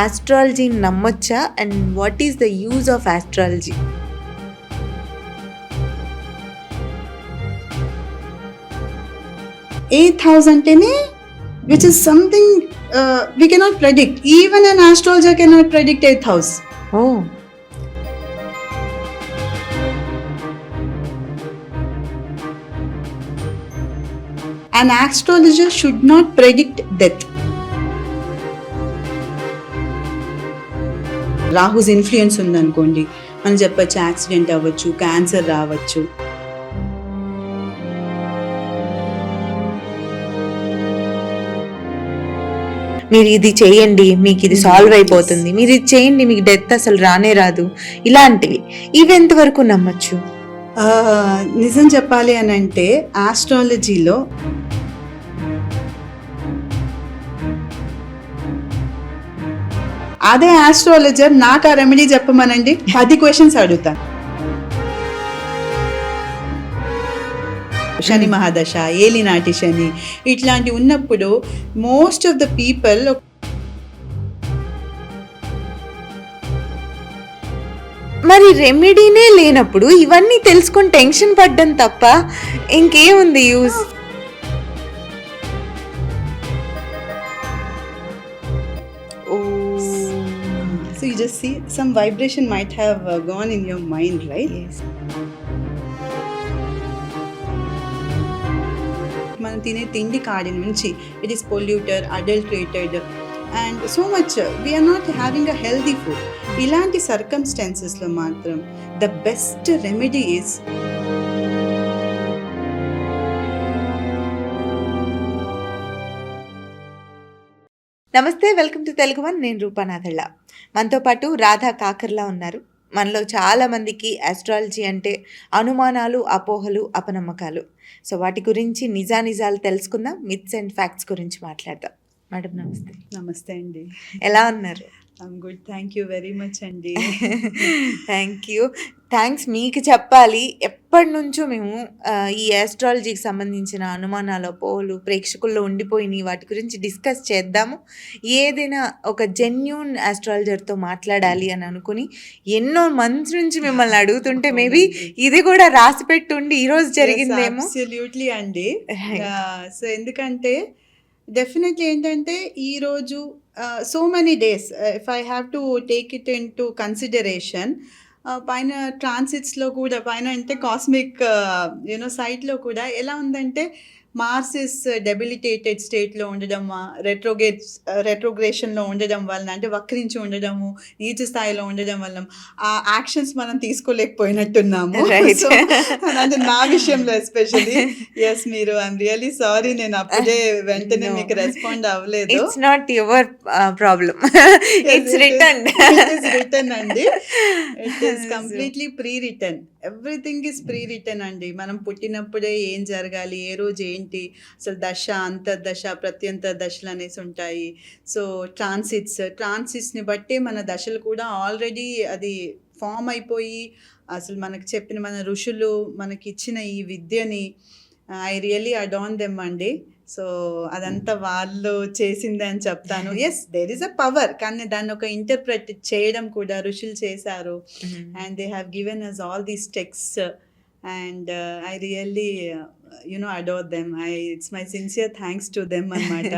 ఆస్ట్రాలజీని నమ్మొచ్చా? And what is the use of astrology? Eighth house అంటేనే which is something we cannot predict. Even an astrologer cannot predict eighth house. Oh An astrologer should not predict death. Rahu's influence ఉందనుకోండి, మనం చెప్పచ్చు accident అవ్వచ్చు, cancer రావచ్చు. మీరు ఇది చేయండి మీకు ఇది సాల్వ్ అయిపోతుంది, మీరు ఇది చేయండి మీకు డెత్ అసలు రానే రాదు, ఇలాంటివి ఇవి ఎంతవరకు నమ్మచ్చు? నిజం చెప్పాలి అని అంటే ఆస్ట్రాలజీలో అదే ఆస్ట్రాలజర్ నాకు ఆ రెమెడీ చెప్పమనండి, 10 క్వశ్చన్స్ అడుగుతాను. శని మహాదశ, ఏలినాటి శని ఇట్లాంటి ఉన్నప్పుడు మోస్ట్ ఆఫ్ ద పీపుల్ మరి రెమెడీనే లేనప్పుడు ఇవన్నీ తెలుసుకొని టెన్షన్ పడ్డం తప్ప ఇంకేముంది use? So you just see some vibration might have gone in your mind, right? Yes. మనం తినే తిండి కాడి నుంచి it is polluted, adulterated and so much we are not having a healthy food. ఇలాంటి సర్కమ్స్టాన్సెస్లో మాత్రం the best remedy is namaste, welcome to Telugu one. నేను రూపానాథళ్ళ. మనతో పాటు రాధా కాకర్లా ఉన్నారు. మనలో చాలామందికి ఆస్ట్రాలజీ అంటే అనుమానాలు, అపోహలు, అపనమ్మకాలు. సో వాటి గురించి నిజానిజాలు తెలుసుకుందాం, మిత్స్ అండ్ ఫ్యాక్ట్స్ గురించి మాట్లాడదాం. మేడం నమస్తే. నమస్తే అండి, ఎలా ఉన్నారు? I'm good, thank you very much అండి. Thank you. థ్యాంక్స్ మీకు చెప్పాలి. ఎప్పటి నుంచో మేము ఈ ఆస్ట్రాలజీకి సంబంధించిన అనుమానాలు, అపోహలు ప్రేక్షకుల్లో ఉండిపోయినాయి, వాటి గురించి డిస్కస్ చేద్దాము. ఏదైనా ఒక జెన్యూన్ ఆస్ట్రాలజర్తో మాట్లాడాలి అని అనుకుని ఎన్నో మంత్స్ నుంచి మిమ్మల్ని అడుగుతుంటే మేబీ ఇది కూడా రాసి పెట్టుండి ఈరోజు జరిగిందేమో. అబ్సల్యూట్లీ అండి. సో ఎందుకంటే డెఫినెట్లీ ఏంటంటే ఈరోజు so many days if I have to take it in to consideration, పైన ట్రాన్సిట్స్లో కూడా, పైన అంటే కాస్మిక్ సైట్లో కూడా ఎలా ఉందంటే మార్స్ ఇస్ డెబిలిటేటెడ్ స్టేట్లో ఉండడం, రెట్రోగ్రేషన్లో ఉండడం వలన, అంటే వక్రించి ఉండడము, నీచ స్థాయిలో ఉండడం వల్ల ఆ యాక్షన్స్ మనం తీసుకోలేకపోయినట్టున్నాము. సో అంటే నా విషయంలో ఎస్పెషలీ. ఎస్, మీరు ఐఎమ్ రియలీ సారీ, నేను అప్పుడే వెంటనే మీకు రెస్పాండ్ అవ్వలేదు. It's not your problem, it's written. Written అండి, it is completely pre written. Everything is pre written అండి. మనం పుట్టినప్పుడే ఏం జరగాలి, ఏ రోజు ఏంటి, అసలు దశ, అంతర్దశ, ప్రత్యంతర దశలు అనేసి ఉంటాయి. సో ట్రాన్సిట్స్ని బట్టే మన దశలు కూడా ఆల్రెడీ అది ఫామ్ అయిపోయి, అసలు మనకు చెప్పిన మన ఋషులు మనకి ఇచ్చిన ఈ విద్యని ఐ రియలీ అడాన్ దెమ్ అండి. సో అదంతా వాళ్ళు చేసిందే అని చెప్తాను. Yes, there is a power, కానీ దాన్ని ఒక ఇంటర్ప్రెట్ చేయడం కూడా ఋషులు చేశారు. And they have given us all these text and I really adore them. It's my sincere thanks to them అన్నమాట.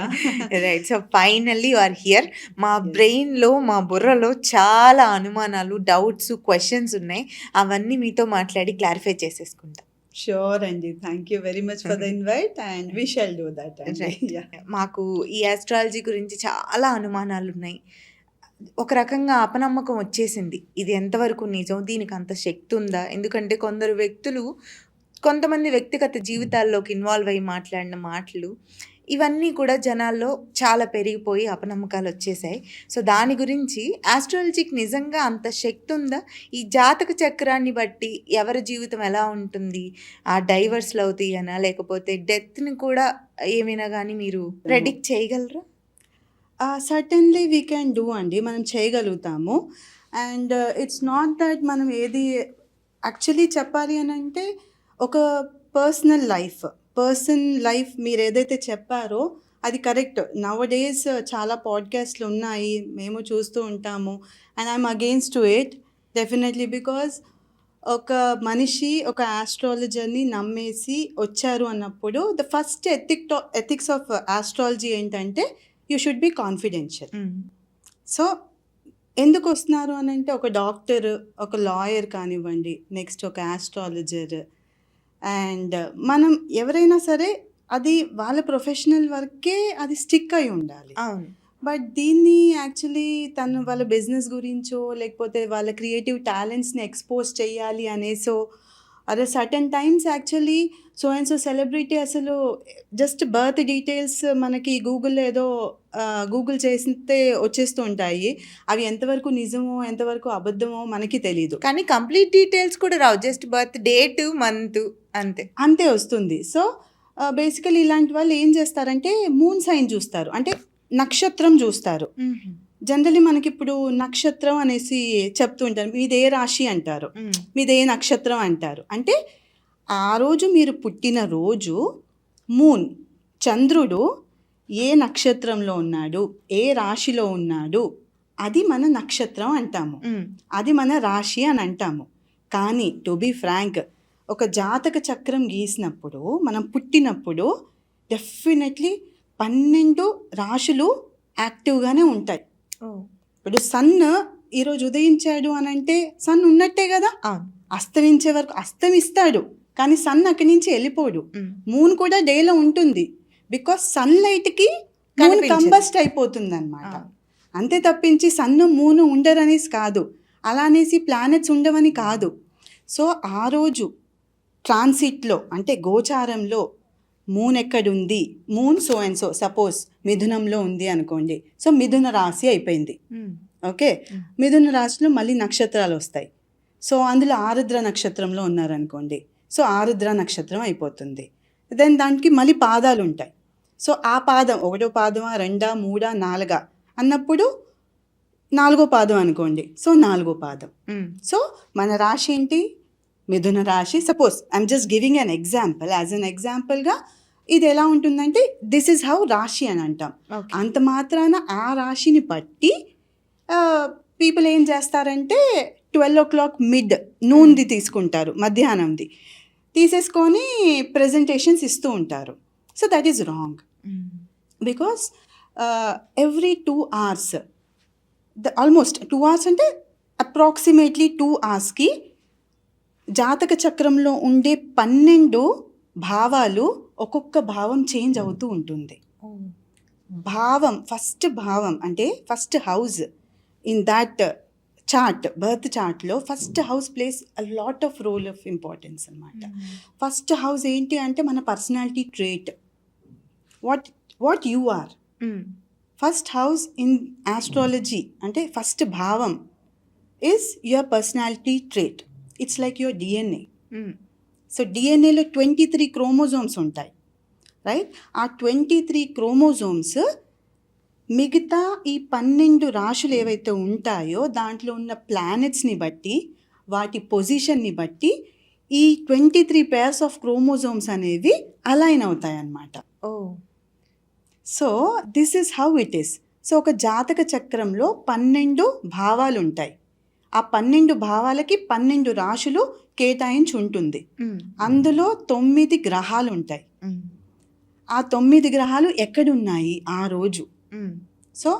Right. So finally you are here. మా బ్రెయిన్లో, మా బుర్రలో చాలా అనుమానాలు, డౌట్స్, క్వశ్చన్స్ ఉన్నాయి. అవన్నీ మీతో మాట్లాడి క్లారిఫై చేసేసుకుంటాం. షూర్ అండి, thank you very much for the invite and we shall do that. మాకు ఈ ఆస్ట్రాలజీ గురించి చాలా అనుమానాలు ఉన్నాయి. ఒక రకంగా అపనమ్మకం వచ్చేసింది. ఇది ఎంతవరకు నిజం, దీనికి అంత శక్తి ఉందా? ఎందుకంటే కొంతమంది వ్యక్తిగత జీవితాల్లోకి ఇన్వాల్వ్ అయ్యి మాట్లాడిన మాటలు, ఇవన్నీ కూడా జనాల్లో చాలా పెరిగిపోయి అపనమ్మకాలు వచ్చేసాయి. సో దాని గురించి ఆస్ట్రాలజీకి నిజంగా అంత శక్తి ఉందా? ఈ జాతక చక్రాన్ని బట్టి ఎవరి జీవితం ఎలా ఉంటుంది, ఆ డైవర్స్లు అవుతాయనా, లేకపోతే డెత్ని కూడా ఏమైనా కానీ మీరు ప్రెడిక్ట్ చేయగలరా? సర్టన్లీ వీ క్యాన్ డూ అండి, మనం చేయగలుగుతాము. అండ్ ఇట్స్ నాట్ దట్ మనం ఏది యాక్చువల్లీ చెప్పాలి అని అంటే ఒక పర్సన్ లైఫ్ మీరు ఏదైతే చెప్పారో అది కరెక్ట్. నౌ డేస్ చాలా పాడ్కాస్ట్లు ఉన్నాయి, మేము చూస్తూ ఉంటాము. And I'm against to it definitely. Because ఒక మనిషి ఒక ఆస్ట్రాలజర్ని నమ్మేసి వచ్చారు అన్నప్పుడు the first ethics of astrology ఏంటంటే you should be confidential. So ఎందుకు వస్తున్నారు అని అంటే ఒక డాక్టర్, ఒక లాయర్ కానివ్వండి, నెక్స్ట్ ఒక ఆస్ట్రాలజర్, అండ్ మనం ఎవరైనా సరే అది వాళ్ళ ప్రొఫెషనల్ వర్కే అది స్టిక్ అయి ఉండాలి. అవును. బట్ దీన్ని యాక్చువల్లీ తను వాళ్ళ బిజినెస్ గురించో లేకపోతే వాళ్ళ క్రియేటివ్ టాలెంట్స్ని ఎక్స్పోజ్ చేయాలి అనేసో అదే certain times actually so and so celebrity అసలు జస్ట్ బర్త్ డీటెయిల్స్ మనకి గూగుల్లో ఏదో గూగుల్ చేస్తే వచ్చేస్తూ ఉంటాయి. అవి ఎంతవరకు నిజమో ఎంతవరకు అబద్ధమో మనకి తెలీదు. కానీ కంప్లీట్ డీటెయిల్స్ కూడా రావు, జస్ట్ బర్త్ డేట్, మంత్ అంతే. అంతే వస్తుంది. సో బేసికలీ ఇలాంటి వాళ్ళు ఏం చేస్తారంటే మూన్ సైన్ చూస్తారు, అంటే నక్షత్రం చూస్తారు. జనరలీ మనకి ఇప్పుడు నక్షత్రం అనేసి చెప్తూ ఉంటారు, మీదే రాశి అంటారు, మీదే నక్షత్రం అంటారు. అంటే ఆ రోజు మీరు పుట్టిన రోజు మూన్, చంద్రుడు ఏ నక్షత్రంలో ఉన్నాడు, ఏ రాశిలో ఉన్నాడు, అది మన నక్షత్రం అంటాము, అది మన రాశి అని అంటాము. కానీ టు బీ ఫ్రాంక్, ఒక జాతక చక్రం గీసినప్పుడు మనం పుట్టినప్పుడు డెఫినెట్లీ 12 రాశులు యాక్టివ్గానే ఉంటాయి. ఇప్పుడు సన్ ఈరోజు ఉదయించాడు అని అంటే సన్ ఉన్నట్టే కదా. అస్తమించే వరకు అస్తమిస్తాడు, కానీ సన్ అక్కడి నుంచి వెళ్ళిపోడు. మూన్ కూడా డేలో ఉంటుంది, బికాస్ సన్లైట్కి మూన్ కంబస్ట్ అయిపోతుంది అనమాట. అంతే తప్పించి సన్ను మూను ఉండరనేసి కాదు, అలా అనేసి ప్లానెట్స్ ఉండవని కాదు. సో ఆ రోజు ట్రాన్సిట్లో అంటే గోచారంలో మూన్ ఎక్కడుంది, moon so and so suppose మిథునంలో ఉంది అనుకోండి, సో మిథున రాశి అయిపోయింది. ఓకే, మిథున రాశిలో మళ్ళీ నక్షత్రాలు వస్తాయి. సో అందులో ఆరుద్ర నక్షత్రంలో ఉన్నారనుకోండి, సో ఆరుద్ర నక్షత్రం అయిపోతుంది. దెన్ దానికి మళ్ళీ పాదాలు ఉంటాయి. సో ఆ పాదం 1వ పాదమా 2, 3, 4 అన్నప్పుడు 4వ పాదం అనుకోండి, సో 4వ పాదం. సో మన రాశి ఏంటి, మిథున రాశి. Suppose I'm just giving an example, as an ఎగ్జాంపుల్గా ఇది ఎలా ఉంటుందంటే దిస్ ఈజ్ హౌ రాశి అని అంటాం. అంత మాత్రాన ఆ రాశిని బట్టి పీపుల్ ఏం చేస్తారంటే 12 o'clock మిడ్ నూన్ది తీసుకుంటారు, మధ్యాహ్నంది తీసేసుకొని ప్రెజెంటేషన్స్ ఇస్తూ ఉంటారు. So that is wrong, because every 2 hours, almost 2 hours అంటే అప్రాక్సిమేట్లీ 2 hoursకి జాతక చక్రంలో ఉండే 12 భావాలు ఒక్కొక్క భావం చేంజ్ అవుతూ ఉంటుంది. భావం, ఫస్ట్ భావం అంటే first house in that chart, birth చార్ట్లో first house plays a lot of role of importance అనమాట. ఫస్ట్ హౌస్ ఏంటి అంటే మన personality trait, what you are. First house in astrology అంటే ఫస్ట్ భావం is your personality trait. It's like your DNA. So డిఎన్ఏలో 23 chromosomes ఉంటాయి, right? ఆ 23 chromosomes మిగతా ఈ 12 రాశులు ఏవైతే ఉంటాయో దాంట్లో ఉన్న ప్లానెట్స్ని బట్టి, వాటి పొజిషన్ని బట్టి ఈ 23 pairs ఆఫ్ క్రోమోజోమ్స్ అనేవి అలైన్ అవుతాయి అన్నమాట. So this is how it is. So ఒక జాతక చక్రంలో 12 భావాలు ఉంటాయి. ఆ 12 భావాలకి 12 రాశులు కేటాయించి ఉంటుంది. అందులో 9 గ్రహాలు ఉంటాయి. ఆ 9 గ్రహాలు ఎక్కడున్నాయి ఆ రోజు. సో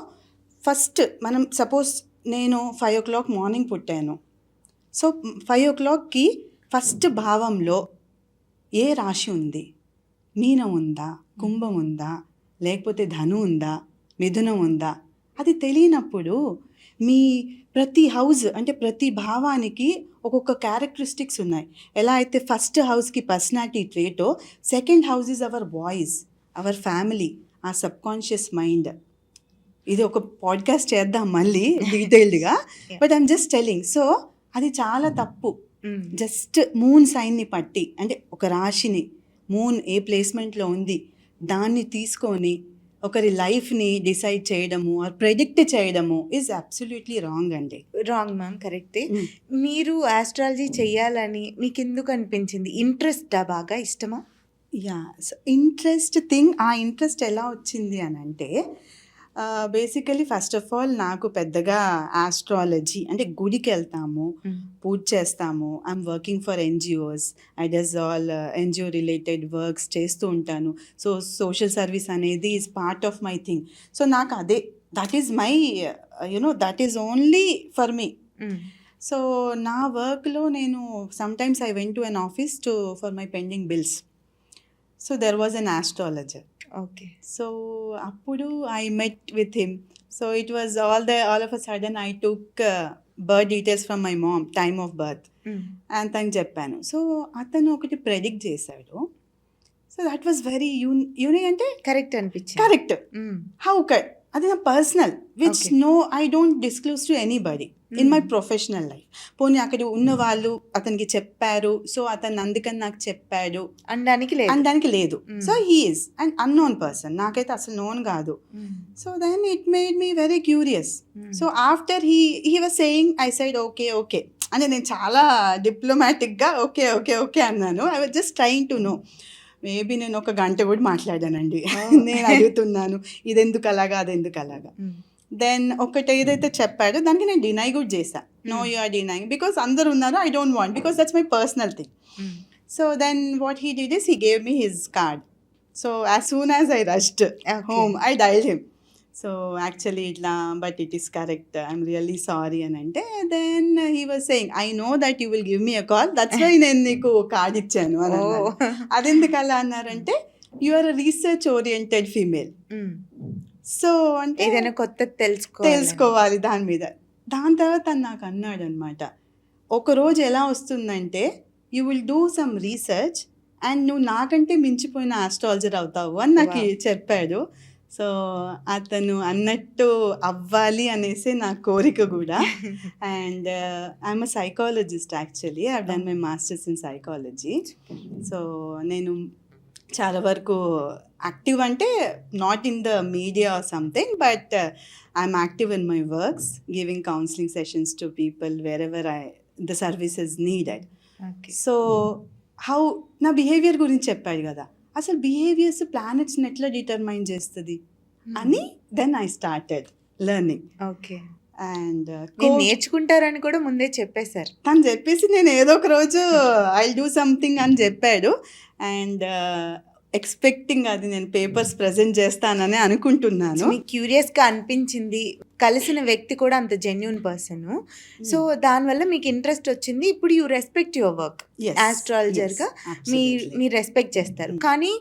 ఫస్ట్ మనం సపోజ్ నేను 5 o'clock మార్నింగ్ పుట్టాను. సో 5 o'clockకి ఫస్ట్ భావంలో ఏ రాశి ఉంది, మీనం ఉందా, కుంభం ఉందా, లేకపోతే ధను ఉందా, మిథునం ఉందా, అది తెలియనప్పుడు మీ ప్రతి హౌస్ అంటే ప్రతి భావానికి ఒక్కొక్క క్యారెక్టరిస్టిక్స్ ఉన్నాయి. ఎలా అయితే ఫస్ట్ హౌస్కి పర్సనాలిటీ ట్రేటో, second house is our voice, our family, uh subconscious mind. ఇది ఒక పాడ్కాస్ట్ చేద్దాం మళ్ళీ డీటెయిల్డ్గా, but I'm just telling. So అది చాలా తప్పు. జస్ట్ మూన్ సైన్ని పట్టి అంటే ఒక రాశిని మూన్ ఏ ప్లేస్మెంట్లో ఉంది దాన్ని తీసుకొని ఒకరి లైఫ్ని డిసైడ్ చేయడము ఆర్ ప్రెడిక్ట్ చేయడము ఈజ్ అబ్సల్యూట్లీ రాంగ్ అండి. రాంగ్ మ్యామ్, కరెక్టే. మీరు ఆస్ట్రాలజీ చెయ్యాలని మీకు ఎందుకు అనిపించింది? ఇంట్రెస్టా, బాగా ఇష్టమా? యాహ్! సో ఆ ఇంట్రెస్ట్ ఎలా వచ్చింది అనంటే బేసికల్లీ ఫస్ట్ ఆఫ్ ఆల్ నాకు పెద్దగా ఆస్ట్రాలజీ అంటే గుడికెళ్తాము, పూజ చేస్తాము. I'm working for NGOs. I does all NGO related works చేస్తూ ఉంటాను. సో, సోషల్ సర్వీస్ అనేది is part of my thing. So, నాకు అదే that is my that is only for me. So, నా వర్క్‌లో నేను sometimes I went to an office for my pending bills. So, there was an astrologer. Okay. So, అప్పుడు I met with him. So, it was all of a sudden I took birth details from my mom, time of birth and తనకి చెప్పాను. So, అతను ఒకటి predict చేశాడు. So, that was very unique అంటే correct అనిపించింది. Correct. How అది నా personal which I don't disclose to anybody in my professional life. పోనీ అక్కడ ఉన్న వాళ్ళు అతనికి చెప్పారు, సో అతను అందుకని నాకు చెప్పాడు అనడానికి లేదు. So he is and unknown person, నాకైతే అసలు నోన్ కాదు. So then it made me very curious. So after he was saying I said okay okay అంటే నేను చాలా డిప్లొమాటిక్గా ఓకే ఓకే ఓకే అన్నాను. I was just trying to know. Maybe నేను ఒక గంట కూడా మాట్లాడానండి. నేను అడుగుతున్నాను ఇదెందుకు అలాగా అదెందుకు అలాగా. దెన్ ఒకటి ఏదైతే చెప్పాడో దానికి నేను డినై కూడా చేశా. No you are denying because అందరు ఉన్నారు, I don't want because that's my personal thing. So then what he did is he gave me his card. So as soon as I rushed home I dialled him. So actually ఇట్లా but it is correct, I'm really sorry అని అంటే then he was saying I know that you will give me a call, that's why నేను నీకు card ఇచ్చాను అని అన్నారు. అదెందుకు అలా అన్నారంటే you are a research oriented female. So అంటే ఏదైనా కొత్త తెలుసుకోవాలి దాని మీద. దాని తర్వాత తను నాకు అన్నాడు అనమాట, ఒకరోజు ఎలా వస్తుందంటే you will do some research and నువ్వు నాకంటే మించిపోయిన ఆస్ట్రాలజర్ అవుతావు అని నాకు చెప్పాడు. సో అతను అన్నట్టు అవ్వాలి అనేసి నా కోరిక కూడా. And I'm a psychologist actually. I done my masters in psychology. So నేను చాలా వరకు యాక్టివ్ అంటే not in the media or something, but I'm active in my works, giving counselling sessions to people wear ever the service is needed. So how నా behaviour గురించి చెప్పాడు కదా, అసలు behaviours ప్లానెట్స్ని ఎట్లా డిటర్మైన్ చేస్తుంది అని then I started learning. Okay. And నేర్చుకుంటారని కూడా ముందే చెప్పేశారు. తను చెప్పేసి నేను ఏదో ఒక రోజు ఐ డూ సంథింగ్ అని చెప్పాడు. అండ్ ఎక్స్పెక్టింగ్ అది నేను పేపర్స్ ప్రజెంట్ చేస్తానని అనుకుంటున్నాను. మీకు క్యూరియస్గా అనిపించింది, కలిసిన వ్యక్తి కూడా అంత జెన్యూన్ పర్సన్. సో దానివల్ల మీకు ఇంట్రెస్ట్ వచ్చింది. ఇప్పుడు యూ రెస్పెక్ట్ యువర్ వర్క్. ఆస్ట్రాలజర్గా మీరు రెస్పెక్ట్ చేస్తారు. కానీ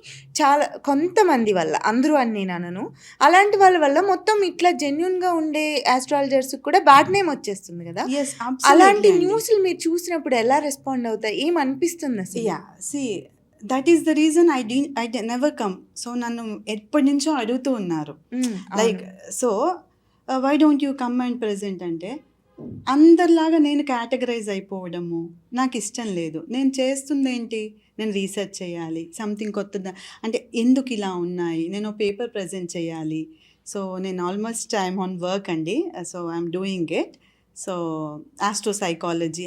చాలా కొంతమంది వల్ల, అందరూ అని నేను అనను, అలాంటి వాళ్ళ వల్ల మొత్తం ఇట్లా జెన్యూన్గా ఉండే ఆస్ట్రాలజర్స్ కూడా బ్యాడ్ నేమ్ వచ్చేస్తుంది కదా. అలాంటి న్యూస్లు మీరు చూసినప్పుడు ఎలా రెస్పాండ్ అవుతారు, ఏం అనిపిస్తుంది అసలు? That is the reason I never come. So నన్ను ఎప్పటి నుంచో అడుగుతూ ఉన్నారు, like so why don't you come and present అంటే అందరిలాగా నేను కేటగరైజ్ అయిపోవడము నాకు ఇష్టం లేదు. నేను చేస్తుంది ఏంటి, నేను రీసెర్చ్ చేయాలి, సంథింగ్ కొత్తదా అంటే ఎందుకు ఇలా ఉన్నాయి, నేను పేపర్ ప్రజెంట్ చేయాలి. సో నేను ఆల్మోస్ట్ ఐఎమ్ ఆన్ వర్క్ అండి. So I'm doing it. So astro psychology,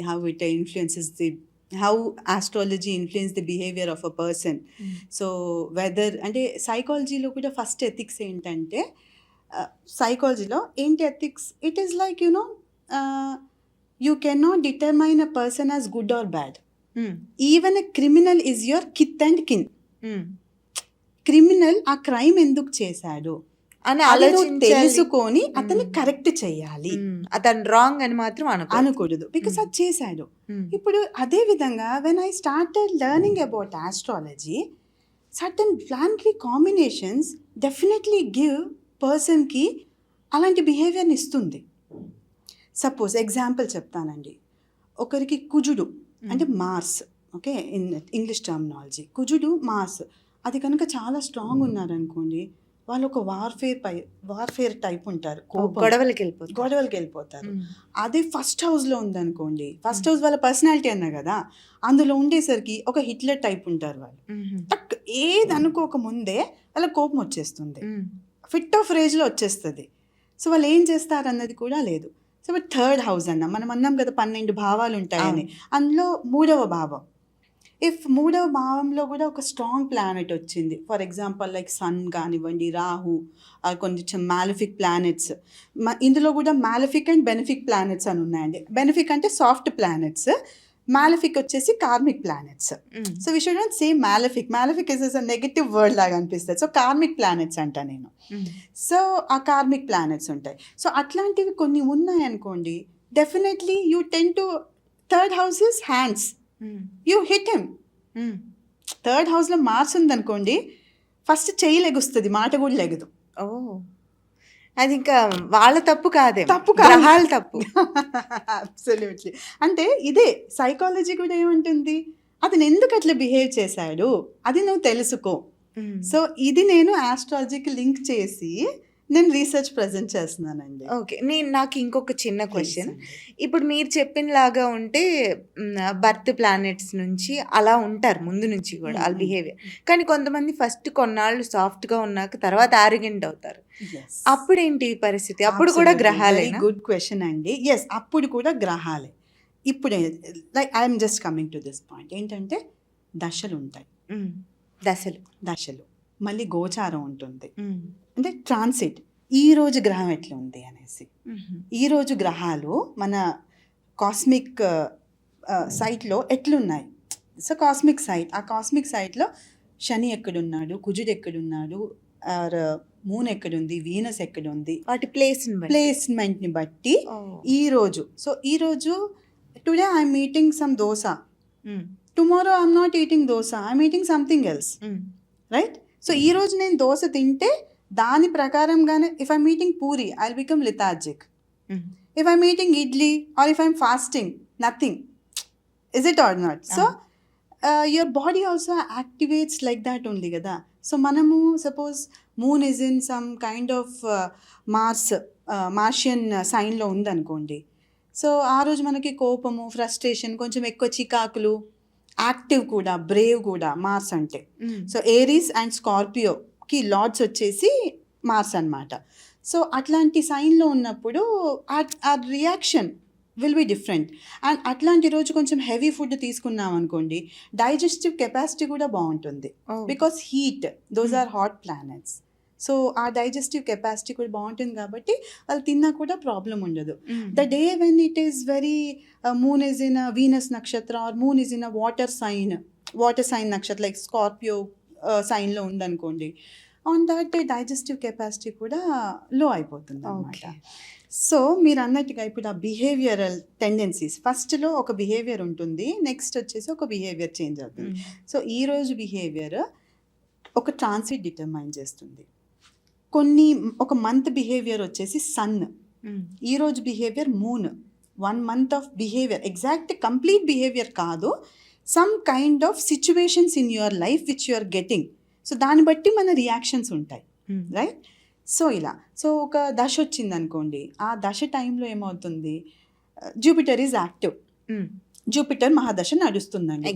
how astrology influence the behavior of a person. So whether అంటే సైకాలజీలో కూడా ఫస్ట్ ఎథిక్స్ ఏంటంటే, సైకాలజీలో ఏంటి ethics, it is like you can not determine a person as good or bad. Even a criminal is your kith and కిన్. Criminal ఆ crime ఎందుకు చేశాడు అని తెలుసుకొని అతన్ని కరెక్ట్ చేయాలి. అతను రాంగ్ అని మాత్రం అనకూడదు, బికాస్ అది చేశాడు. ఇప్పుడు అదే విధంగా when I started learning about astrology, certain planetary combinations definitely give పర్సన్కి అలాంటి బిహేవియర్ని ఇస్తుంది. సపోజ్ ఎగ్జాంపుల్ చెప్తానండి. ఒకరికి కుజుడు అంటే Mars, okay, in English terminology కుజుడు మార్స్, అది కనుక చాలా స్ట్రాంగ్ ఉన్నారనుకోండి, వాళ్ళు ఒక వార్ఫేర్ టైప్ ఉంటారు, గొడవలకి వెళ్ళిపోతారు. అదే ఫస్ట్ హౌస్లో ఉందనుకోండి, ఫస్ట్ హౌస్ వాళ్ళ పర్సనాలిటీ అన్నా కదా, అందులో ఉండేసరికి ఒక హిట్లర్ టైప్ ఉంటారు వాళ్ళు. టక్ ఏది అనుకోక ముందే వాళ్ళ కోపం వచ్చేస్తుంది, ఫిట్ ఆఫ్ రేజ్లో వచ్చేస్తుంది. సో వాళ్ళు ఏం చేస్తారు అన్నది కూడా లేదు. సో థర్డ్ హౌస్ మనం అన్నాం కదా 12 భావాలు ఉంటాయని, అందులో 3వ భావం ఇఫ్ మూడవ భావంలో కూడా ఒక స్ట్రాంగ్ ప్లానెట్ వచ్చింది, ఫర్ ఎగ్జాంపుల్ లైక్ సన్ కానివ్వండి, రాహు, కొంచెం మాలిఫిక్ ప్లానెట్స్. ఇందులో కూడా మాలిఫిక్ అండ్ బెనిఫిక్ ప్లానెట్స్ అని ఉన్నాయండి. బెనిఫిక్ అంటే సాఫ్ట్ ప్లానెట్స్, మాలిఫిక్ వచ్చేసి karmic planets. So we should not say malefic is a negative word లాగా అనిపిస్తుంది. సో కార్మిక్ ప్లానెట్స్ అంట నేను. సో ఆ కార్మిక్ ప్లానెట్స్ ఉంటాయి. సో అట్లాంటివి కొన్ని ఉన్నాయనుకోండి, definitely you ten to third house is hands, you hit him. Third హౌస్లో మార్స్ ఉందనుకోండి, ఫస్ట్ చెయ్యి లెగుస్తుంది, మాట కూడా లెగదు. ఓ, అది ఇంకా వాళ్ళ తప్పు కాదే, తప్పు కాదు. గ్రహాల తప్పు. అబ్సల్యూట్లీ. అంటే ఇదే సైకాలజీ కూడా ఏమంటుంది, అతను ఎందుకు అట్లా బిహేవ్ చేశాడు అది నువ్వు తెలుసుకో. సో ఇది నేను ఆస్ట్రాలజీకి లింక్ చేసి నేను రీసెర్చ్ ప్రజెంట్ చేస్తున్నానండి. ఓకే, నాకు ఇంకొక చిన్న క్వశ్చన్. ఇప్పుడు మీరు చెప్పినలాగా ఉంటే బర్త్ ప్లానెట్స్ నుంచి అలా ఉంటారు ముందు నుంచి కూడా వాళ్ళ బిహేవియర్. కానీ కొంతమంది ఫస్ట్ కొన్నాళ్ళు సాఫ్ట్గా ఉన్నాక తర్వాత ఆరోగెంట్ అవుతారు. అప్పుడేంటి పరిస్థితి? అప్పుడు కూడా గ్రహాలే? గుడ్ క్వశ్చన్ అండి. ఎస్, అప్పుడు కూడా గ్రహాలే. ఇప్పుడు like I'm just coming to this point. ఏంటంటే దశలు ఉంటాయి, దశలు మళ్ళీ గోచారం ఉంటుంది, అంటే ట్రాన్సిట్. ఈరోజు గ్రహం ఎట్లా ఉంది అనేసి. ఈరోజు గ్రహాలు మన కాస్మిక్ సైట్లో ఎట్లున్నాయి. సో కాస్మిక్ సైట్, ఆ కాస్మిక్ సైట్లో శని ఎక్కడున్నాడు, కుజుడు ఎక్కడున్నాడు, ఆర్ మూన్ ఎక్కడుంది, వీనస్ ఎక్కడుంది, వాటి ప్లేస్మెంట్ని బట్టి ఈరోజు. సో ఈరోజు today I'm eating some dosa, tomorrow I'm not eating dosa, I'm eating something else, right? So ఈరోజు నేను దోశ తింటే దాని ప్రకారంగానే if I'm eating puri I will become lethargic. If I'm eating idli or if I'm fasting, nothing. Is it or not? So your body also activates like that only కదా. సో మనము suppose moon is in some kind of martian సైన్లో ఉందనుకోండి. So ఆ రోజు మనకి కోపము, frustration, కొంచెం ఎక్కువ చికాకులు, యాక్టివ్ కూడా, బ్రేవ్ కూడా మార్స్ అంటే. సో ఏరీస్ అండ్ స్కార్పియోకి లార్డ్స్ వచ్చేసి మార్స్ అన్నమాట. సో అట్లాంటి సైన్లో ఉన్నప్పుడు ఆ reaction will be different. And అట్లాంటి రోజు కొంచెం హెవీ ఫుడ్ తీసుకున్నాం అనుకోండి, డైజెస్టివ్ కెపాసిటీ కూడా బాగుంటుంది. Because heat, those are hot planets. So uh digestive capacity కూడా బాగుంటుంది కాబట్టి వాళ్ళు తిన్నా కూడా ప్రాబ్లం ఉండదు. The day when it is very moon is in a Venus నక్షత్ర or moon is in a water sign నక్షత్ర లైక్ స్కార్పియో సైన్లో ఉందనుకోండి, on that day digestive capacity కూడా లో అయిపోతుంది అన్నమాట. సో మీరు అన్నట్టుగా ఇప్పుడు ఆ బిహేవియరల్ టెండెన్సీస్, ఫస్ట్లో ఒక బిహేవియర్ ఉంటుంది, నెక్స్ట్ వచ్చేసి ఒక బిహేవియర్ చేంజ్ అవుతుంది. సో ఈరోజు బిహేవియర్ ఒక ట్రాన్సిట్ డిటర్మైన్ చేస్తుంది. ఒక మంత్ బిహేవియర్ వచ్చేసి సన్, ఈరోజు behaviour moon. 1 month of behaviour, exact complete behaviour కాదు, some kind of situations in your life which you are getting. So దాన్ని బట్టి మన రియాక్షన్స్ ఉంటాయి, రైట్? సో ఇలా ఒక దశ వచ్చింది అనుకోండి, ఆ దశ టైంలో ఏమవుతుంది, జూపిటర్ ఈజ్ యాక్టివ్. జూపిటర్ మహాదశ నడుస్తుందండి.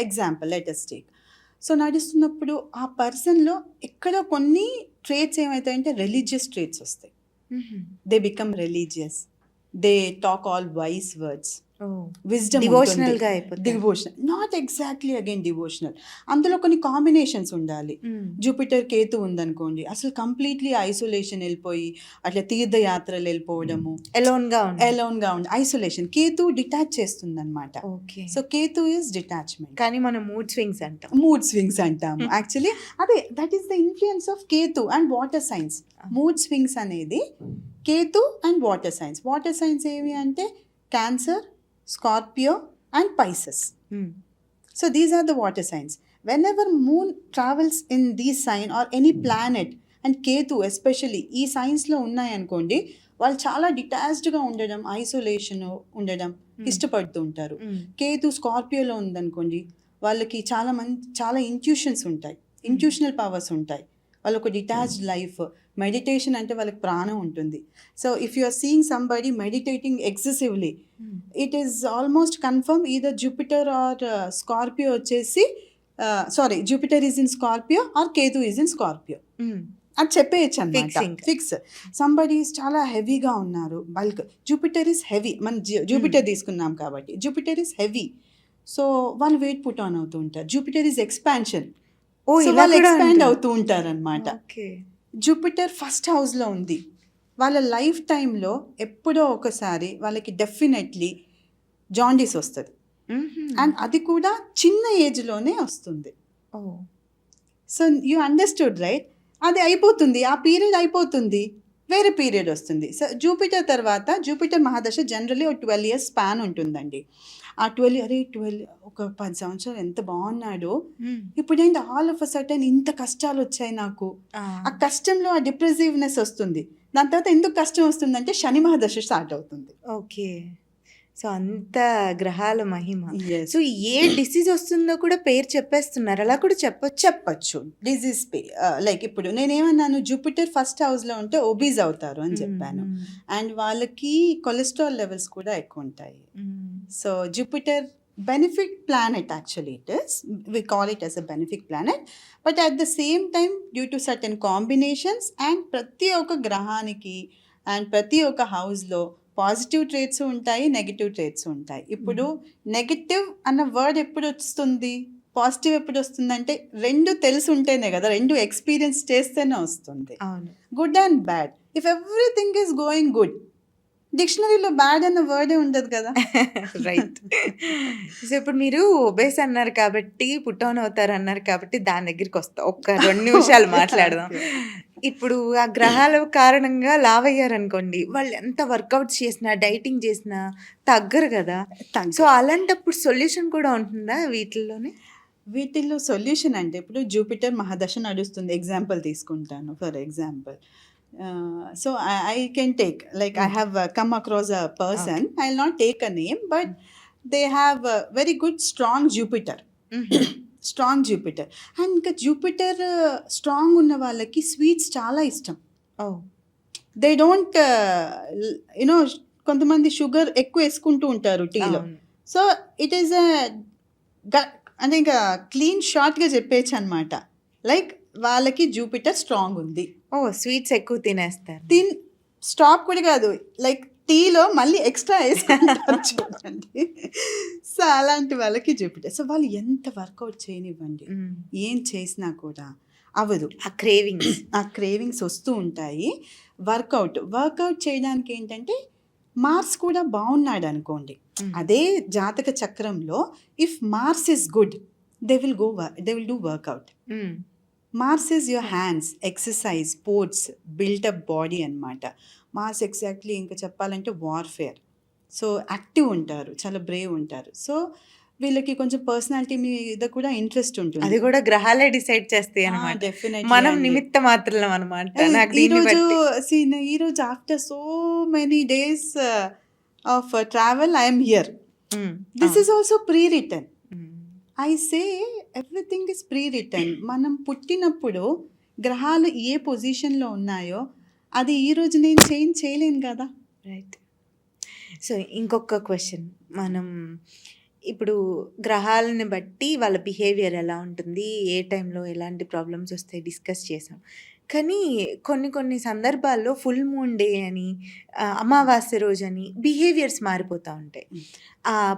Example let us take. So నడుస్తున్నప్పుడు ఆ పర్సన్లో ఎక్కడో కొన్ని ట్రేట్స్ ఏమవుతాయంటే రిలీజియస్ ట్రేట్స్ వస్తాయి. They become religious, they talk all wise words, wisdom, devotional, not exactly again devotional. అందులో కొన్ని కాంబినేషన్స్ ఉండాలి. జూపిటర్ కేతు ఉందనుకోండి, అసలు కంప్లీట్లీ ఐసోలేషన్ వెళ్ళిపోయి అట్లా తీర్థయాత్రలు వెళ్ళిపోవడము, ఎలోన్గా ఉండి ఐసోలేషన్. కేతు డిటాచ్ చేస్తుంది అనమాట. So Ketu is detachment. కానీ మనం మూడ్ స్వింగ్స్ అంటాము యాక్చువల్లీ. అదే that is the influence of Ketu and water signs. Mood swings అనేది Ketu and water signs. Water signs ఏవి అంటే Cancer, Scorpio and Pisces. So these are the water signs. Whenever moon travels in these sign or any planet and Ketu especially ఈ సైన్స్లో ఉన్నాయనుకోండి, వాళ్ళు చాలా డిటాచ్డ్గా ఉండడం, isolation ఉండడం ఇష్టపడుతూ ఉంటారు. కేతు స్కార్పియోలో ఉందనుకోండి, వాళ్ళకి చాలా ఇంట్యూషన్స్ ఉంటాయి, ఇంట్యూషనల్ పవర్స్ ఉంటాయి, వాళ్ళకు ఒక డిటాచ్డ్ లైఫ్. మెడిటేషన్ అంటే వాళ్ళకి ప్రాణం ఉంటుంది. So if you are seeing somebody meditating excessively, it is almost confirm either Jupiter or Scorpio వచ్చేసి Jupiter is in Scorpio or Ketu is in Scorpio అది చెప్పేయచ్చు అన్నమాట. ఫిక్స్. సంబడీస్ చాలా హెవీగా ఉన్నారు, బల్క్. జూపిటర్ ఈస్ హెవీ, మనం జూపిటర్ తీసుకున్నాం కాబట్టి జూపిటర్ ఈస్ హెవీ. సో వాళ్ళు వెయిట్ పుట్ ఆన్ అవుతూ ఉంటారు. Jupiter is expansion. Oh so ఇలా వాళ్ళు కూడా ఎక్స్పాండ్ అంటారు. అవుతూ ఉంటారనమాట. ఓకే. జూపిటర్ ఫస్ట్ హౌస్లో ఉంది. వాళ్ళ లైఫ్ టైంలో ఎప్పుడో ఒకసారి వాళ్ళకి డెఫినెట్లీ జాండీస్ వస్తుంది. అండ్ అది కూడా చిన్న ఏజ్లోనే వస్తుంది. ఓ సో యూ అండర్స్టూడ్ రైట్? అది అయిపోతుంది, ఆ పీరియడ్ అయిపోతుంది, వేరే పీరియడ్ వస్తుంది. సో జూపిటర్ తర్వాత జూపిటర్ మహాదశ జనరల్లీ ఒక 12 years స్పాన్ ఉంటుందండి. ఆ 12 ఒక 10 సంవత్సరాలు ఎంత బాగున్నాడో, ఇప్పుడేంటి ఆల్ ఆఫ్ అ సడన్ ఇంత కష్టాలు వచ్చాయి నాకు. ఆ కష్టంలో ఆ డిప్రెసివ్నెస్ వస్తుంది. దాని తర్వాత ఎందుకు కష్టం వస్తుందంటే శని మహాదశ స్టార్ట్ అవుతుంది. ఓకే. సో అంత గ్రహాల మహిమ. Yes. సో ఏ డిసీజ్ వస్తుందో కూడా పేరు చెప్పేస్తున్నారు. అలా కూడా చెప్పొచ్చు. డిజీజ్ లైక్ ఇప్పుడు నేనేమన్నాను, జూపిటర్ ఫస్ట్ హౌస్లో ఉంటే ఒబీజ్ అవుతారు అని చెప్పాను. అండ్ వాళ్ళకి కొలెస్ట్రాల్ లెవెల్స్ కూడా ఎక్కువ ఉంటాయి. So Jupiter benefic planet, actually it is, we call it as a benefic planet, but at the same time due to certain combinations and ప్రతి ఒక్క గ్రహానికి అండ్ ప్రతి ఒక్క హౌస్లో పాజిటివ్ ట్రేట్స్ ఉంటాయి, నెగిటివ్ ట్రేట్స్ ఉంటాయి. ఇప్పుడు నెగిటివ్ అన్న వర్డ్ ఎప్పుడు వస్తుంది, పాజిటివ్ ఎప్పుడు వస్తుంది అంటే రెండు తెలిసి ఉంటేనే కదా, రెండు ఎక్స్పీరియన్స్ చేస్తేనే వస్తుంది. అవును. Good and bad. If everything is going good, డిక్షనరీలో బ్యాడ్ అన్న వర్డే ఉండదు కదా. రైట్. సో ఇప్పుడు మీరు ఒబేస్ అన్నారు కాబట్టి, పుట్ ఆన్ అవుతారు అన్నారు కాబట్టి దాని దగ్గరికి వస్తా. ఒక్క 2 నిమిషాలు మాట్లాడదాం. ఇప్పుడు ఆ గ్రహాల కారణంగా లావయ్యారు అనుకోండి, వాళ్ళు ఎంత వర్కౌట్స్ చేసినా డైటింగ్ చేసినా తగ్గరు కదా. సో అలాంటప్పుడు సొల్యూషన్ కూడా ఉంటుందా వీటిల్లోనే? వీటిల్లో సొల్యూషన్ అంటే ఇప్పుడు జూపిటర్ మహాదశ నడుస్తుంది, ఎగ్జాంపుల్ తీసుకుంటాను. For example, so I can take, like I have come across a person, I'll not take a name, but they have a very good strong Jupiter. Strong Jupiter. And ఇంకా Jupiter strong ఉన్న వాళ్ళకి sweets చాలా ఇష్టం. They don't you know, కొంతమంది sugar ఎక్కువ వేసుకుంటూ ఉంటారు టీలో. సో ఇట్ ఈస్ అంటే ఇంకా క్లీన్ షార్ట్గా చెప్పేచ్చు అనమాట. లైక్ వాళ్ళకి జూపిటర్ స్ట్రాంగ్ ఉంది. స్వీట్స్ ఎక్కువ తినేస్తారు. స్టాప్ కూడా కాదు, లైక్ టీలో మళ్ళీ ఎక్స్ట్రా వేసుకుంటారు చూడండి. సో అలాంటి వాళ్ళకి జూపిటర్. సో వాళ్ళు ఎంత వర్కౌట్ చేయనివ్వండి, ఏం చేసినా కూడా అవ్వదు. ఆ క్రేవింగ్స్ వస్తూ ఉంటాయి. వర్కౌట్ చేయడానికి ఏంటంటే మార్స్ కూడా బాగున్నాడు అనుకోండి, అదే జాతక చక్రంలో if Mars is good, they will do workout. Mars is your hands, exercise, sports, built up body అనమాట. మార్స్ ఎగ్జాక్ట్లీ ఇంకా చెప్పాలంటే వార్ఫేర్. సో యాక్టివ్ ఉంటారు, చాలా బ్రేవ్ ఉంటారు. సో వీళ్ళకి కొంచెం పర్సనాలిటీ మీద కూడా ఇంట్రెస్ట్ ఉంటుంది. అది కూడా గ్రహాలే డిసైడ్ చేస్తాయి అన్నమాట. డెఫినెట్లీ మనం నిమిత్త మాత్రం అనమాట. ఈరోజు after so many days of travel I'm here. This is also pre return. I say everything is pre return. మనం పుట్టినప్పుడు గ్రహాలు ఏ పొజిషన్లో ఉన్నాయో అది ఈరోజు నేను చేంజ్ చేయలేను కదా. రైట్. సో ఇంకొక క్వశ్చన్, మనం ఇప్పుడు గ్రహాలను బట్టి వాళ్ళ బిహేవియర్ ఎలా ఉంటుంది, ఏ టైంలో ఎలాంటి ప్రాబ్లమ్స్ వస్తాయి డిస్కస్ చేసాం. కానీ కొన్ని సందర్భాల్లో ఫుల్ మూన్ డే అని, అమావాస్య రోజు అని బిహేవియర్స్ మారిపోతూ ఉంటాయి.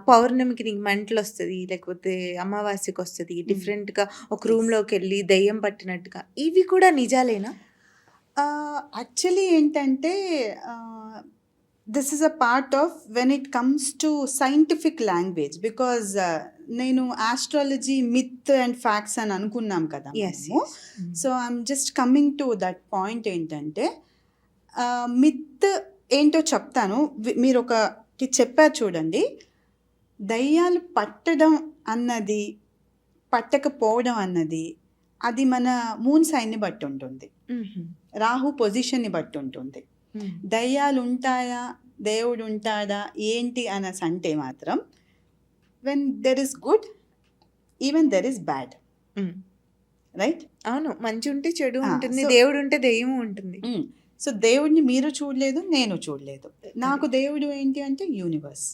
పౌర్ణమికి నీకు మంటలు వస్తుంది, లేకపోతే అమావాస్యకి వస్తుంది, డిఫరెంట్గా ఒక రూమ్లోకి వెళ్ళి దెయ్యం పట్టినట్టుగా. ఇవి కూడా నిజాలేనా? యాక్చువల్లీ ఏంటంటే this is a part of when it comes to scientific language. Because నేను ఆస్ట్రాలజీ మిత్ అండ్ ఫ్యాక్ట్స్ అని అనుకున్నాం కదా. So I'm just coming to that point. ఏంటంటే మిత్ ఏంటో చెప్తాను. మీరు ఒకటి చెప్పారు చూడండి, దయ్యాలు పట్టడం అన్నది, పట్టకపోవడం అన్నది అది మన మూన్ సైన్ని బట్టి ఉంటుంది, రాహు పొజిషన్ని బట్టి ఉంటుంది. దయ్యాలు ఉంటాయా, దేవుడు ఉంటాడా ఏంటి అనేసి అంటే మాత్రం when there is good, even there is bad. Right? అవును, మంచి ఉంటే చెడు ఉంటుంది, దేవుడు ఉంటే దెయ్యం ఉంటుంది. సో దేవుడిని మీరు చూడలేదు, నేను చూడలేదు. నాకు దేవుడు ఏంటి అంటే యూనివర్స్,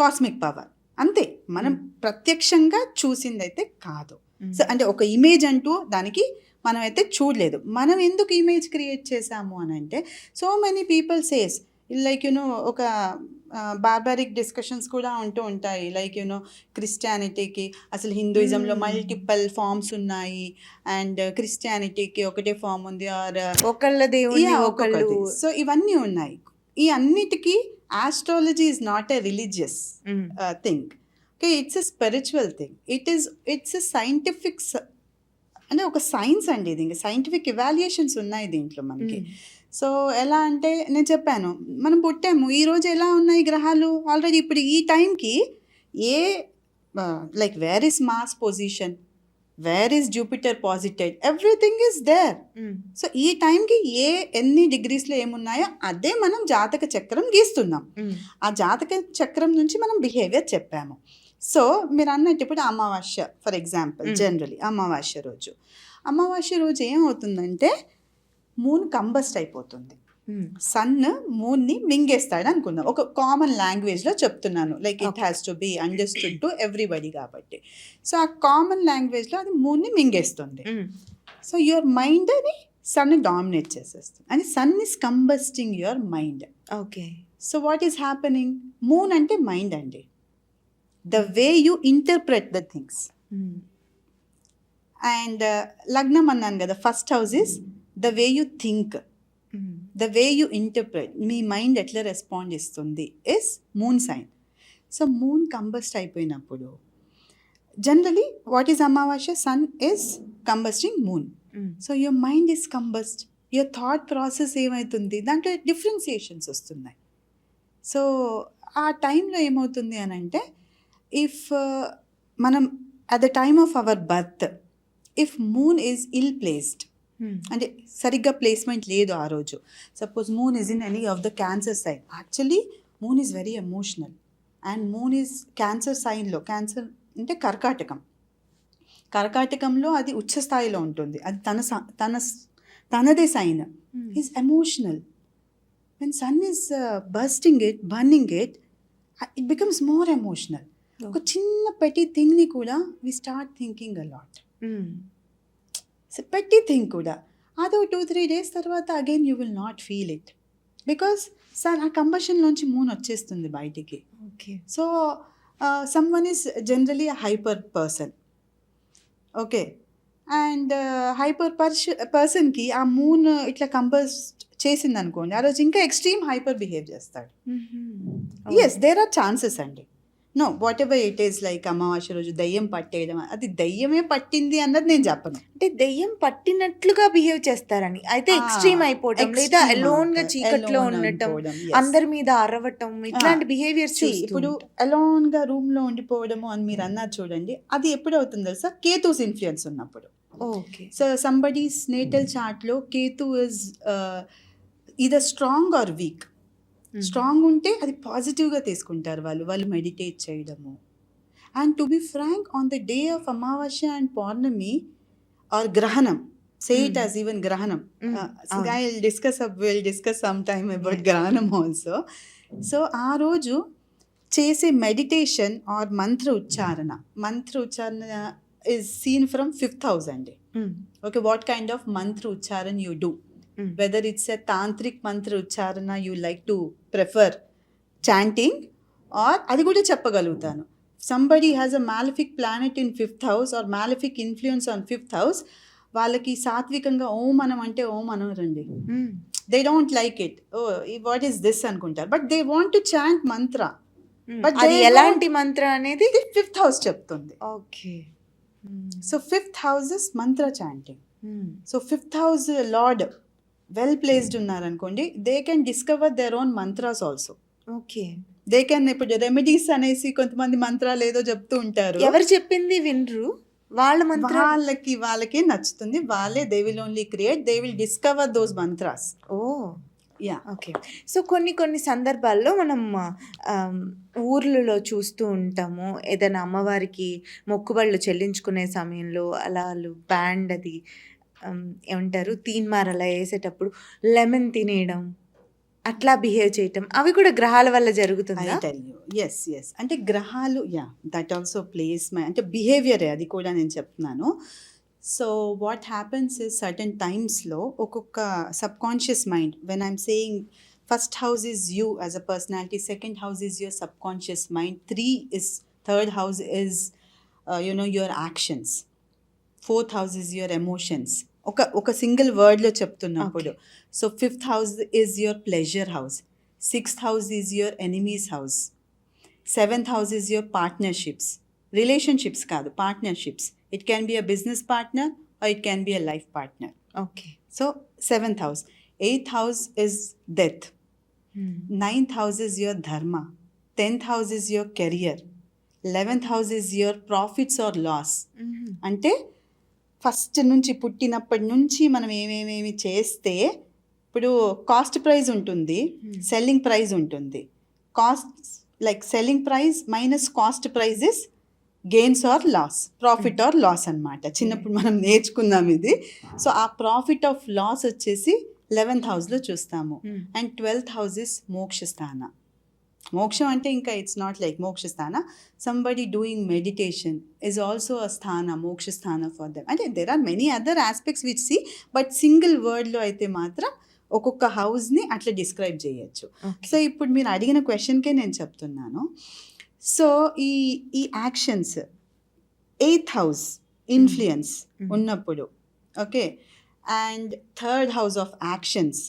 కాస్మిక్ పవర్, అంతే. మనం ప్రత్యక్షంగా చూసిందైతే కాదు. సో అంటే ఒక ఇమేజ్ అంటూ దానికి మనం అయితే చూడలేదు. మనం ఎందుకు ఇమేజ్ క్రియేట్ చేసాము అని అంటే, so many people says like you know, ఒక బార్బారిక్ డిస్కషన్స్ కూడా ఉంటూ ఉంటాయి. లైక్ క్రిస్టియానిటీకి అసలు హిందూయిజంలో మల్టిపల్ ఫార్మ్స్ ఉన్నాయి అండ్ క్రిస్టియానిటీకి ఒకటే ఫార్మ్ ఉంది ఆర్ ఒకళ్ళ దేవుణ్ణి ఒకళ్ళు సో ఇవన్నీ ఉన్నాయి. ఈ అన్నిటికీ astrology is not a religious thing. Okay, it's a spiritual thing. It's a scientific అంటే ఒక సైన్స్ అండి ఇది. ఇంకా సైంటిఫిక్ ఇవాల్యుయేషన్స్ ఉన్నాయి దీంట్లో మనకి. సో ఎలా అంటే నేను చెప్పాను, మనం పుట్టాము ఈరోజు ఎలా ఉన్నాయి గ్రహాలు ఆల్రెడీ ఇప్పుడు ఈ టైంకి ఏ like where is Mars position, where is Jupiter posited, everything is there. So ఈ టైంకి ఎన్ని డిగ్రీస్లో ఏమున్నాయో అదే మనం జాతక చక్రం గీస్తున్నాం. ఆ జాతక చక్రం నుంచి మనం బిహేవియర్ చెప్పాము. సో మీరు అన్నట్టు ఇప్పుడు అమావాస్య ఫర్ ఎగ్జాంపుల్, జనరలీ అమావాస్య రోజు ఏమవుతుందంటే మూన్ కంబస్ట్ అయిపోతుంది. సన్ మూన్ని మింగేస్తాడు అనుకుందాం. ఒక కామన్ లాంగ్వేజ్లో చెప్తున్నాను, like it has to be understood to everybody కాబట్టి. సో ఆ కామన్ లాంగ్వేజ్లో అది మూన్ని మింగేస్తుంది. సో యువర్ మైండ్ని సన్ డామినేట్ చేసేస్తుంది అని sun is combusting your mind. Okay, so what is happening? Moon అంటే మైండ్ అండి. The way you interpret the things. And లగ్నం అన్నాను కదా, first house is the way you think, the way you interpret, మీ mind ఎట్లా respond ఇస్తుంది is moon sign. So moon combust అయిపోయినప్పుడు generally what is అమావాస్య? Sun is combusting moon. So your mind is combust, your thought process ఏమవుతుంది, దాంట్లో differentiations వస్తున్నాయి. So ఆ టైంలో ఏమవుతుంది అని అంటే, ఇఫ్ మనం at the time of our birth if moon is ill placed, అంటే సరిగ్గా ప్లేస్మెంట్ లేదు ఆ రోజు, suppose moon is in any of the Cancer sign. Actually moon is very emotional and moon is క్యాన్సర్ సైన్లో, క్యాన్సర్ అంటే కర్కాటకంలో అది ఉచ్చ స్థాయిలో ఉంటుంది. అది తనదే sign. Is emotional. When sun is burning it becomes more emotional. ఒక చిన్న పెట్టి థింగ్ని కూడా వి స్టార్ట్ థింకింగ్ అలాట్. పెట్టి థింగ్ కూడా అదో 2-3 days తర్వాత again you will not feel it, because sir ఆ కంబషన్లోంచి మూన్ వచ్చేస్తుంది బయటికి. Okay, so someone is generally a hyper person. Okay, and hyper పర్సన్కి ఆ మూన్ ఇట్లా కంబస్ట్ చేసింది అనుకోండి, ఆ రోజు ఇంకా ఎక్స్ట్రీమ్ హైపర్ బిహేవ్ చేస్తాడు. ఎస్, దేర్ ఆర్ ఛాన్సెస్ అండి. No, what ever it is, like అమావాస్య రోజు దయ్యం పట్టేయడం, అది దయ్యమే పట్టింది అన్నది నేను చెప్పను. అంటే దయ్యం పట్టినట్లుగా బిహేవ్ చేస్తారని అయితే ఎక్స్ట్రీమ్ అయిపోవడం, లేదా అలోన్ గా చీకట్లో ఉండటం, అందరి మీద అరవటం, ఇట్లాంటి బిహేవియర్స్. ఇప్పుడు అలోన్ గా రూమ్ లో ఉండిపోవడము అని మీరు అన్నారు చూడండి, అది ఎప్పుడు అవుతుంది తెలుసా? కేతూస్ ఇన్ఫ్లుయెన్స్ ఉన్నప్పుడు. Okay, so somebody's natal chart లో Ketu is either strong or weak. Strong ఉంటే అది పాజిటివ్గా తీసుకుంటారు వాళ్ళు మెడిటేట్ చేయడము. And to be frank, on the day of Amavasya and Purnima or గ్రహణం, సే ఇట్ యాజ్ ఈవెన్ గ్రహణం, will discuss some time about గ్రహణం ఆల్సో. సో ఆ రోజు చేసే మెడిటేషన్ ఆర్ మంత్ర ఉచ్చారణ is seen from 5th house అండి. ఓకే, వాట్ కైండ్ ఆఫ్ మంత్ర ఉచ్చారణ you do, whether it's a tantric mantra ucharana you like to prefer chanting, or adi kuda cheppagaluguttanu. Somebody has a malefic planet in 5th house or malefic influence on 5th house, వాళ్ళకి సాత్వికంగా ఓం మనం అంటే ఓం అనరండి. They don't like it. Oh what is this అనుకుంటారు, but they want to chant mantra. But అది ఎలాంటి మంత్ర అనేది 5th house చెప్తుంది. Okay, so 5th house is mantra chanting. So 5th house lord well placed ఉన్నారనుకోండి, they can discover their own mantras also. Okay, they can, ఇప్పుడు remedies అనేసి కొంతమంది మంత్రాలు ఏదో చెప్తూ ఉంటారు, ఎవరు చెప్పింది వినరు, వాళ్ళ మంత్ర వాళ్ళకే నచ్చుతుంది, వాళ్ళే they will only create, they will discover those mantras. Oh yeah, okay. So కొన్ని సందర్భాల్లో మనం ఊర్లలో చూస్తూ ఉంటాము, ఏదైనా అమ్మవారికి మొక్కుబళ్ళు చెల్లించుకునే సమయంలో అలా బ్యాండ్ అది ఏమంటారు తీన్మార్ అలా వేసేటప్పుడు లెమన్ తినేయడం, అట్లా బిహేవ్ చేయటం, అవి కూడా గ్రహాల వల్ల జరుగుతుంది. ఎస్, అంటే గ్రహాలు, యా, దట్ ఆల్సో ప్లేస్ అంటే బిహేవియరే, అది కూడా నేను చెప్తున్నాను. So what happens is certain టైమ్స్లో ఒక్కొక్క sub conscious mind, when I'm saying First house is you as a personality. Second house is your subconscious mind. Third house is your actions. Fourth house is your emotions. ఒక single వర్డ్లో చెప్తున్నప్పుడు. So fifth house is your pleasure house. Sixth house is your enemies house. Seventh house is your partnerships. Relationships కాదు, partnerships. It can be a business partner or it can be a life partner. Okay. So seventh house. Eighth house is death. Ninth house is your dharma. 10th house is your career. 11th house is your profits or loss. అంటే first నుంచి పుట్టినప్పటి నుంచి మనం ఏమేమి చేస్తే, ఇప్పుడు cost price ఉంటుంది, selling price ఉంటుంది. Selling price minus cost price is gains or loss, profit or loss అనమాట. చిన్నప్పుడు మనం నేర్చుకుందాం ఇది. సో ఆ ప్రాఫిట్ ఆఫ్ లాస్ వచ్చేసి 11th హౌస్లో చూస్తాము. And 12th house is mokshasthana. మోక్షం అంటే ఇంకా it's not like mokshasthana. Somebody doing meditation is also a sthana, mokshasthana for them. అంటే there are many other aspects which see, but single వర్డ్లో అయితే మాత్రం ఒక్కొక్క హౌస్ని అట్లా డిస్క్రైబ్ చేయొచ్చు. సో ఇప్పుడు మీరు అడిగిన క్వశ్చన్కే నేను చెప్తున్నాను. సో ఈ యాక్షన్స్ 8th హౌస్ ఇన్ఫ్లుయెన్స్ ఉన్నప్పుడు, okay, and 3rd house of actions,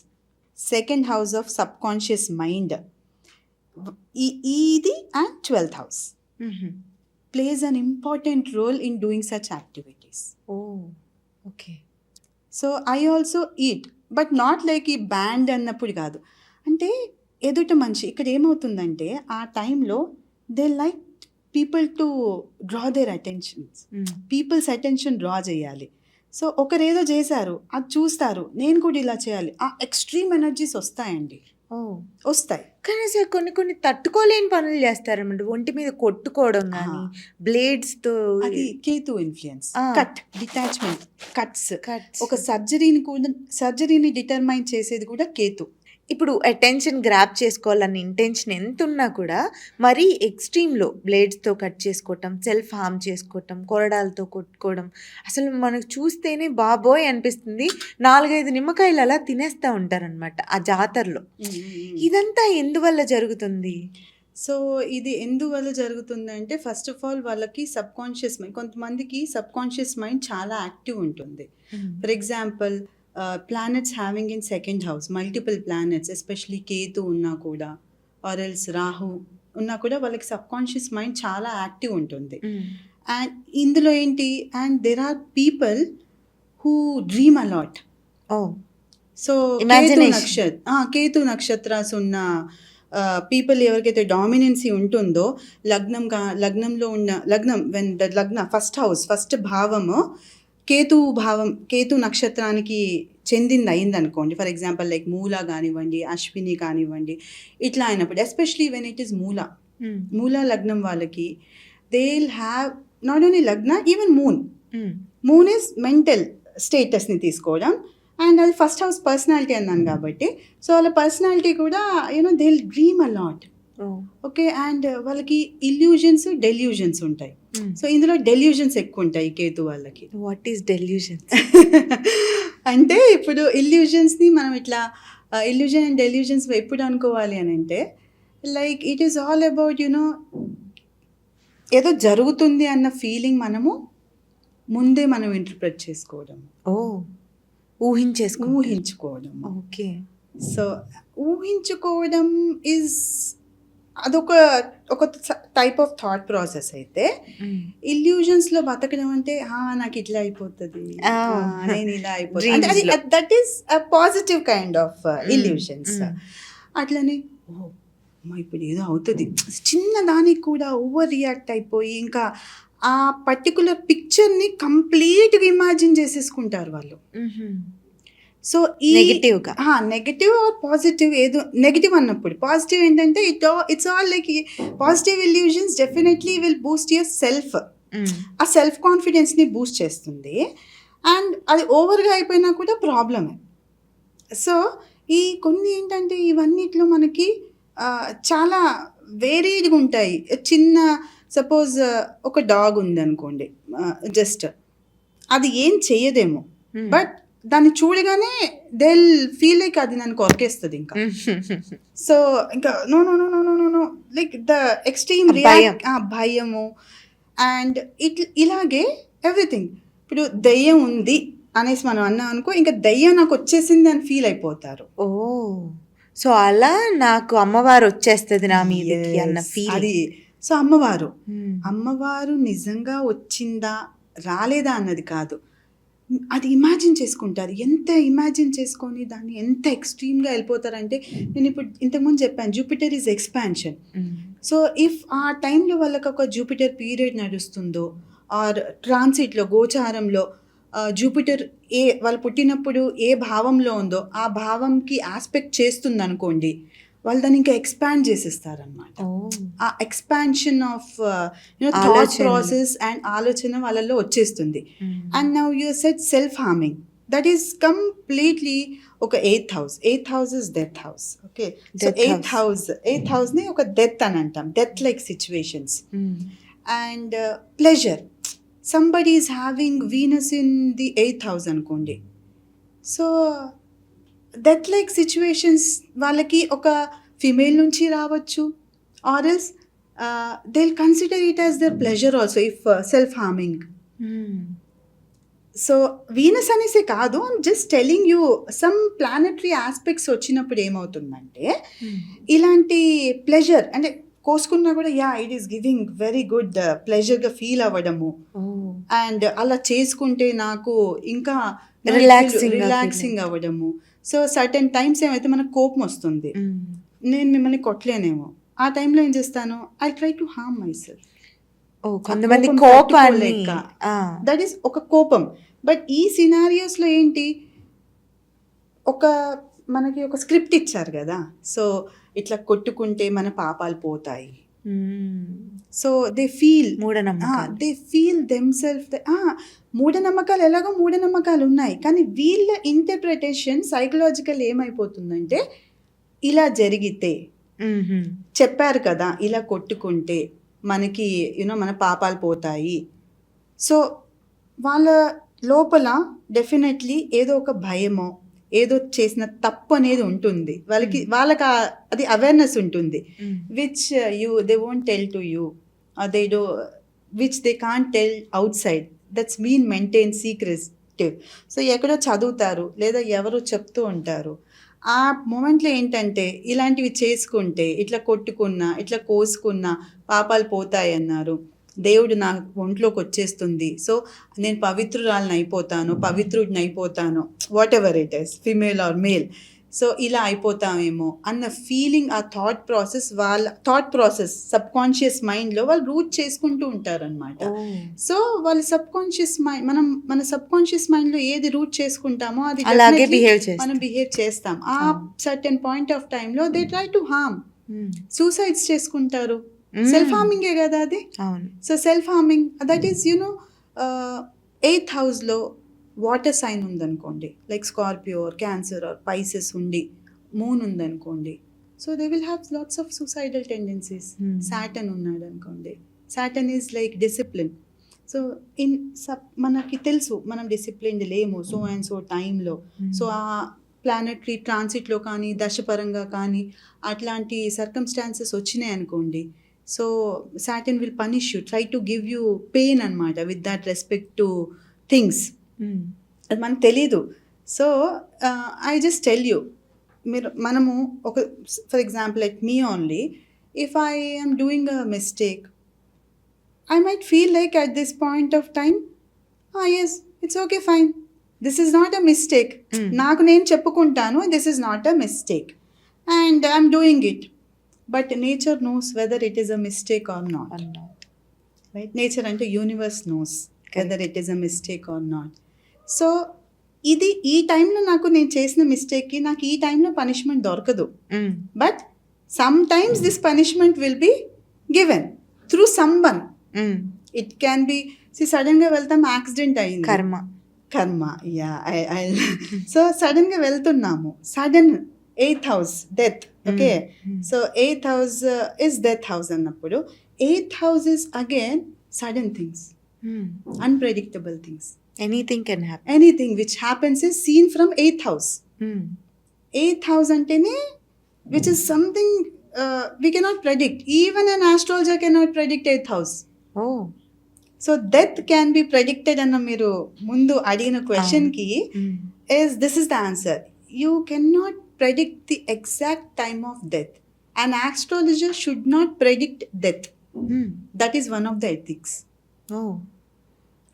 2nd house of subconscious mind, ఇది and 12th house plays an important role in doing such activities. Oh, okay. So I also eat, but not like ఈ band అన్నప్పుడు కాదు. అంటే ఎదుట మనిషి ఇక్కడ ఏమవుతుందంటే ఆ టైంలో they like people to draw their attentions. People's attention draw చేయాలి. సో ఒకరేదో చేశారు, అది చూస్తారు, నేను కూడా ఇలా చేయాలి. ఆ ఎక్స్ట్రీమ్ ఎనర్జీస్ వస్తాయండి, వస్తాయి. కానీ సార్ కొన్ని తట్టుకోలేని పనులు చేస్తారన్నమాట. ఒంటి మీద కొట్టుకోవడం కానీ, బ్లేడ్స్తో. అది Ketu influence. Cut, detachment, cuts. ఒక సర్జరీని డిటర్మైన్ చేసేది కూడా కేతు. ఇప్పుడు అటెన్షన్ గ్రాప్ చేసుకోవాలన్న ఇంటెన్షన్ ఎంత ఉన్నా కూడా మరీ ఎక్స్ట్రీమ్లో బ్లేడ్స్తో కట్ చేసుకోవటం, సెల్ఫ్ హార్మ్ చేసుకోవటం, కొరడాలతో కొట్టుకోవడం, అసలు మనకు చూస్తేనే బాబోయ్ అనిపిస్తుంది. 4-5 నిమ్మకాయలు అలా తినేస్తూ ఉంటారనమాట ఆ జాతరలో. ఇదంతా ఎందువల్ల జరుగుతుంది? సో ఇది ఎందువల్ల జరుగుతుందంటే, ఫస్ట్ ఆఫ్ ఆల్ వాళ్ళకి సబ్కాన్షియస్ మైండ్, కొంతమందికి సబ్కాన్షియస్ మైండ్ చాలా యాక్టివ్ ఉంటుంది. For example planets having in 2nd house, multiple planets, especially Ketu ఉన్నా కూడా, ఆర్ ఎల్స్ రాహు ఉన్నా కూడా వాళ్ళకి సబ్కాన్షియస్ మైండ్ చాలా యాక్టివ్ ఉంటుంది. అండ్ ఇందులో ఏంటి, and there are people who dream a lot. So Ketu nakshatras ఉన్న పీపుల్ ఎవరికైతే డామినెన్సీ ఉంటుందో, లగ్నంలో ఉన్న వెన్ ద లగ్న ఫస్ట్ భావము కేతు నక్షత్రానికి చెందింది అయిందనుకోండి. ఫర్ ఎగ్జాంపుల్ లైక్ మూల కానివ్వండి, అశ్విని కానివ్వండి, ఇట్లా అయినప్పుడు, ఎస్పెషలీ వెన్ ఇట్ ఈస్ మూల లగ్నం వాళ్ళకి, they will have not only లగ్న, ఈవెన్ మూన్ ఈజ్ మెంటల్ స్టేటస్ని తీసుకోవడం. అండ్ అది ఫస్ట్ హౌస్ పర్సనాలిటీ అన్నాను కాబట్టి, సో వాళ్ళ పర్సనాలిటీ కూడా they will dream a lot. Okay, and వాళ్ళకి ఇల్యూజన్స్, డెల్యూజన్స్ ఉంటాయి. సో ఇందులో డెల్యూజన్స్ ఎక్కువ ఉంటాయి కేతు వాళ్ళకి. What is delusions? అంటే ఇప్పుడు ఇల్యూజన్స్ని మనం ఇట్లా ఇల్యూజన్ అండ్ డెల్యూజన్స్ ఎప్పుడు అనుకోవాలి అని అంటే, like it is all about ఏదో జరుగుతుంది అన్న ఫీలింగ్ ముందే మనం ఇంటర్ప్రెట్ చేసుకోవడం, ఊహించుకోవడం. ఓకే. సో ఊహించుకోవడం అదొక టైప్ ఆఫ్ థాట్ ప్రాసెస్. అయితే ఇల్యూజన్స్లో బతకడం అంటే నాకు ఇట్లా అయిపోతుంది, నేను ఇలా అయిపోతుంది, that is a positive kind of illusions. అట్లనే ఇప్పుడు ఏదో అవుతుంది, చిన్న దానికి కూడా ఓవర్ రియాక్ట్ అయిపోయి ఇంకా ఆ పర్టికులర్ పిక్చర్ని కంప్లీట్గా ఇమాజిన్ చేసేసుకుంటారు వాళ్ళు. సో ఈ నెగటివ్ ఆర్ పాజిటివ్, ఏదో నెగటివ్ అన్నప్పుడు, పాజిటివ్ ఏంటంటే it's all like positive illusions definitely will Boost your self. ఆ సెల్ఫ్ కాన్ఫిడెన్స్ని బూస్ట్ చేస్తుంది. అండ్ అది ఓవర్గా అయిపోయినా కూడా ప్రాబ్లమే. సో ఈ కొన్ని ఏంటంటే ఇవన్నిట్లో మనకి చాలా వేరీడ్గా ఉంటాయి. చిన్న సపోజ్ ఒక డాగ్ ఉంది అనుకోండి, జస్ట్ అది ఏం చెయ్యదేమో, బట్ దాన్ని చూడగానే దే ఫీల్ లైక్ అది నన్ను కొరికేస్తుంది ఇంకా. సో ఇంకా no no no no no no no like the extreme భయం. భయము అండ్ ఇలాగే ఎవ్రీథింగ్. ఇప్పుడు దయ్యం ఉంది అనేసి మనం అన్నాం అనుకో, ఇంకా దయ్యం నాకు వచ్చేసింది అని ఫీల్ అయిపోతారు. ఓ సో అలా నాకు అమ్మవారు వచ్చేస్తుంది నా మీదకి అన్న Yes, ఫీల్. అది. సో అమ్మవారు నిజంగా వచ్చిందా రాలేదా అన్నది కాదు, అది ఇమాజిన్ చేసుకుంటారు. ఎంత ఇమాజిన్ చేసుకొని దాన్ని ఎంత ఎక్స్ట్రీమ్గా వెళ్ళిపోతారంటే, నేను ఇప్పుడు ఇంతకుముందు చెప్పాను Jupiter is expansion. So if ఆ టైంలో వాళ్ళకి ఒక జూపిటర్ పీరియడ్ నడుస్తుందో ఆర్ ట్రాన్సిట్లో గోచారంలో జూపిటర్ వాళ్ళు పుట్టినప్పుడు ఏ భావంలో ఉందో ఆ భావంకి ఆస్పెక్ట్ చేస్తుంది అనుకోండి, వాళ్ళు దాన్ని ఇంకా ఎక్స్పాండ్ చేసేస్తారనమాట. ఆ ఎక్స్పాన్షన్ ఆఫ్ థాట్ ఆలోచనలు. ప్రాసెస్ అండ్ ఆలోచన వాళ్ళల్లో వచ్చేస్తుంది. And now you set self harming, that is completely ఒక eighth house is death house. Okay, so Death eighth హౌస్ని ఒక డెత్ అని అంటాం, death like situations. And pleasure, somebody is having Venus in the 8th house అనుకోండి. So death like situations వాళ్ళకి ఒక female నుంచి రావచ్చు, or else they will consider it as their pleasure also if self harming. So Venus అనేసి కాదు, I'm just telling you some planetary aspects వచ్చినప్పుడు ఏమవుతుందంటే ఇలాంటి ప్లెజర్ అంటే కోసుకున్నా కూడా it is giving very good ప్లెజర్గా ఫీల్ అవ్వడము. అండ్ అలా చేసుకుంటే నాకు ఇంకా రిలాక్సింగ్ అవ్వడము. సో సర్టెన్ టైమ్స్ ఏమైతే మనకు కోపం వస్తుంది, నేను మిమ్మల్ని కొట్టలేనేమో, ఆ టైంలో ఏం చేస్తాను, I try to harm my self. కొంతమంది కోపాన్ని దట్ ఈస్ ఒక కోపం. బట్ ఈ సినారియోస్లో ఏంటి, మనకి ఒక స్క్రిప్ట్ ఇచ్చారు కదా, సో ఇట్లా కొట్టుకుంటే మన పాపాలు పోతాయి. So they feel themself. మూఢనమ్మకాలు ఎలాగో మూఢనమ్మకాలు ఉన్నాయి, కానీ వీళ్ళ ఇంటర్ప్రిటేషన్ సైకలాజికల్ ఏమైపోతుందంటే, ఇలా జరిగితే చెప్పారు కదా, ఇలా కొట్టుకుంటే మనకి మన పాపాలు పోతాయి. సో వాళ్ళ లోపల డెఫినెట్లీ ఏదో ఒక భయమో ఏదో చేసిన తప్పు అనేది ఉంటుంది వాళ్ళకి అది అవేర్నెస్ ఉంటుంది, which they won't tell to you, they do which they can't tell outside, that's been maintain secretive. So ఎక్కడో చదువుతారు లేదా ఎవరో చెప్తూ ఉంటారు. ఆ మూమెంట్లో ఏంటంటే ఇలాంటివి చేసుకుంటే, ఇట్లా కొట్టుకున్నా ఇట్లా కోసుకున్నా పాపాలు పోతాయి అన్నారు, దేవుడు నా ఒంట్లోకి వచ్చేస్తుంది, సో నేను పవిత్రుడిని అయిపోతాను, what ever it is, female or male, so ఇలా అయిపోతామేమో అన్న ఫీలింగ్, ఆ థాట్ ప్రాసెస్ సబ్ కాన్షియస్ మైండ్లో వాళ్ళు రూట్ చేసుకుంటూ ఉంటారనమాట. సో వాళ్ళ సబ్ కాన్షియస్ మైండ్, మన సబ్ కాన్షియస్ మైండ్లో ఏది రూట్ చేసుకుంటామో అది మనం బిహేవ్ చేస్తాం. ఆ సర్టెన్ పాయింట్ ఆఫ్ టైంలో they try to harm, suicides చేసుకుంటారు. సెల్ఫ్ హార్మింగే కదా అది. So self harming, that is 8th హౌస్లో వాటర్ సైన్ ఉందనుకోండి, like Scorpio or Cancer or Pisces ఉండి మూన్ ఉందనుకోండి, so they will have lots of suicidal tendencies. Saturn ఉన్నాడు అనుకోండి, Saturn is like discipline. So మనకి తెలుసు మనం డిసిప్లిన్డ్ లేము సో అండ్ సో టైంలో. సో ఆ ప్లానెటరీ ట్రాన్సిట్లో కానీ దశపరంగా కానీ అట్లాంటి సర్కమ్స్టాన్సెస్ వచ్చినాయి అనుకోండి, so Saturn will punish you, try to give you pain అనమాట with that respect to things. అది మనకు తెలీదు. So I just tell you, మనము for example like me only, if I am doing a mistake, I might feel like at this point of time, yes, it's okay, fine, this is not a mistake. నాకు నేను చెప్పుకుంటాను, this is not a mistake and I'm doing it. But nature knows whether it is a mistake or not. Right? Nature అంటే universe knows whether it is a mistake or not. So ఇది ఈ టైంలో నేను చేసిన మిస్టేక్కి నాకు ఈ టైంలో punishment దొరకదు, but some times this punishment will be given through someone. It can B సడన్గా వెళ్తాం, యాక్సిడెంట్ అయింది, కర్మ సో సడన్గా వెళ్తున్నాము, sudden 8th house death. Okay, so 8th house is death house అన్నప్పుడు 8th house is again sudden things, unpredictable things. Anything can happen. anything which happens is seen from 8th house. 8th house antene, which is something we cannot predict. Even an astrologer cannot predict 8th house. Oh So death can be predicted అన్న మీరు ముందు అడిగిన question కి is this is the answer. You cannot predict the exact time of death. An astrologer should not predict death. That is one of the ethics. Oh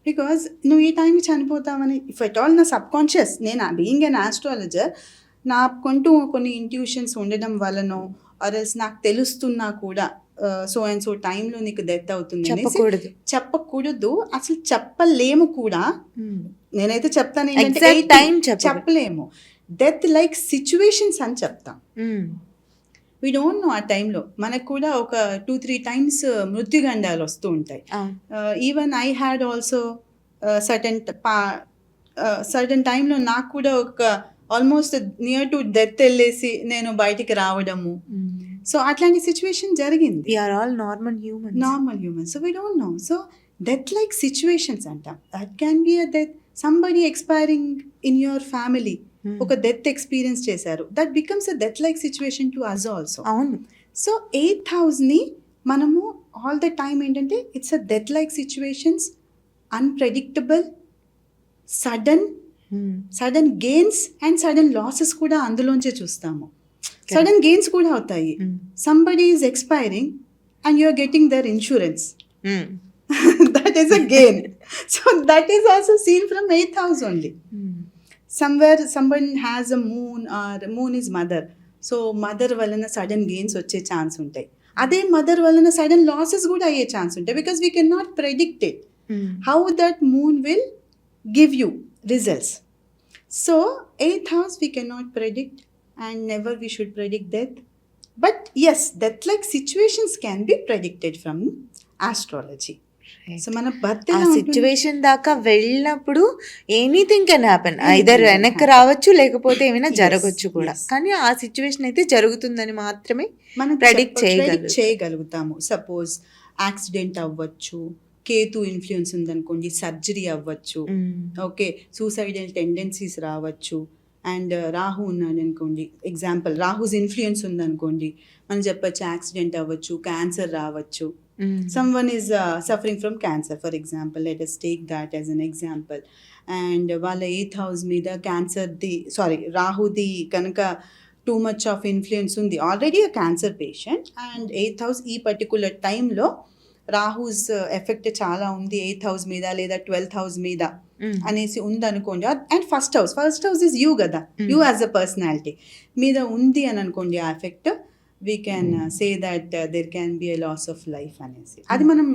because నువ్వు ఈ టైంకి చనిపోతావని if at all నా subconscious, నేను being an astrologer నాకుంటూ కొన్ని intuitions ఉండడం వలనో ఆర్ఎల్స్ నాకు తెలుస్తున్నా కూడా సో అండ్ సో టైంలో నీకు డెత్ అవుతుంది చెప్పకూడదు. చెప్పకూడదు, అసలు చెప్పలేము కూడా. నేనైతే చెప్తాను ఏంటంటే Exact time చెప్పలేము. డెత్ లైక్ సిచ్యువేషన్స్ అని చెప్తాం. వీ డోంట్ నో ఆ టైంలో మనకు కూడా ఒక 2-3 times మృత్యుగండాలు వస్తూ ఉంటాయి. Even I had also certain టైంలో నాకు కూడా ఒక ఆల్మోస్ట్ నియర్ టు డెత్ వెళ్ళేసి నేను బయటికి రావడము. సో అట్లాంటి సిచ్యువేషన్ జరిగింది. We are all normal humans. So we don't know. So death like situations అంటాం. That can be a death, somebody expiring in your family ఒక డెత్ ఎక్స్పీరియన్స్ చేశారు. That becomes a death like situation to us also. అవును. So 8th హౌస్ని మనము all the time ఏంటంటే it's a death like situations, unpredictable, sudden gains and sudden losses కూడా అందులోంచే చూస్తాము. Sudden gains కూడా అవుతాయి. Somebody is expiring and you are getting their insurance. That is a gain. So that is also seen from 8th house only. Somewhere someone has a moon or moon is mother. So mother వలన sudden gains వచ్చే chance ఉంటాయి. అదే mother వలన sudden losses కూడా అయ్యే chance ఉంటాయి. Because we can not predict it how that moon will give you results. So 8th house we cannot predict and never we should predict death. But yes, death like situations can be predicted from astrology. So మన ఆ situation దాకా వెళ్ళినప్పుడు anything can happen. Either వెనక్కి రావచ్చు, లేకపోతే ఏమైనా జరగచ్చు కూడా. కానీ ఆ సిచ్యువేషన్ అయితే జరుగుతుందని మాత్రమే మనం ప్రెడిక్ట్ చేయగలుగుతాము. సపోజ్ యాక్సిడెంట్ అవ్వచ్చు, కేతు ఇన్ఫ్లుయెన్స్ ఉందనుకోండి, సర్జరీ అవ్వచ్చు, ఓకే, సూసైడల్ టెండెన్సీస్ రావచ్చు. అండ్ రాహు ఉన్నాడు అనుకోండి, ఎగ్జాంపుల్ రాహుస్ ఇన్ఫ్లుయెన్స్ ఉందనుకోండి, మనం చెప్పచ్చు యాక్సిడెంట్ అవ్వచ్చు, క్యాన్సర్ రావచ్చు. Someone is suffering from cancer, for example. Let us take that as an example. And వాళ్ళ 8th house మీద రాహుది కనుక too much of influence ఉంది, already a cancer patient, and 8th house ఈ పర్టికులర్ టైంలో రాహుస్ effect చాలా ఉంది 8th house మీద లేదా 12th house మీద అనేసి ఉందనుకోండి. And first house is you కదా, యూ యాజ్ అ పర్సనాలిటీ మీద ఉంది అని అనుకోండి ఆ effect, we can say that there can be a loss of life అనేసి. అది మనం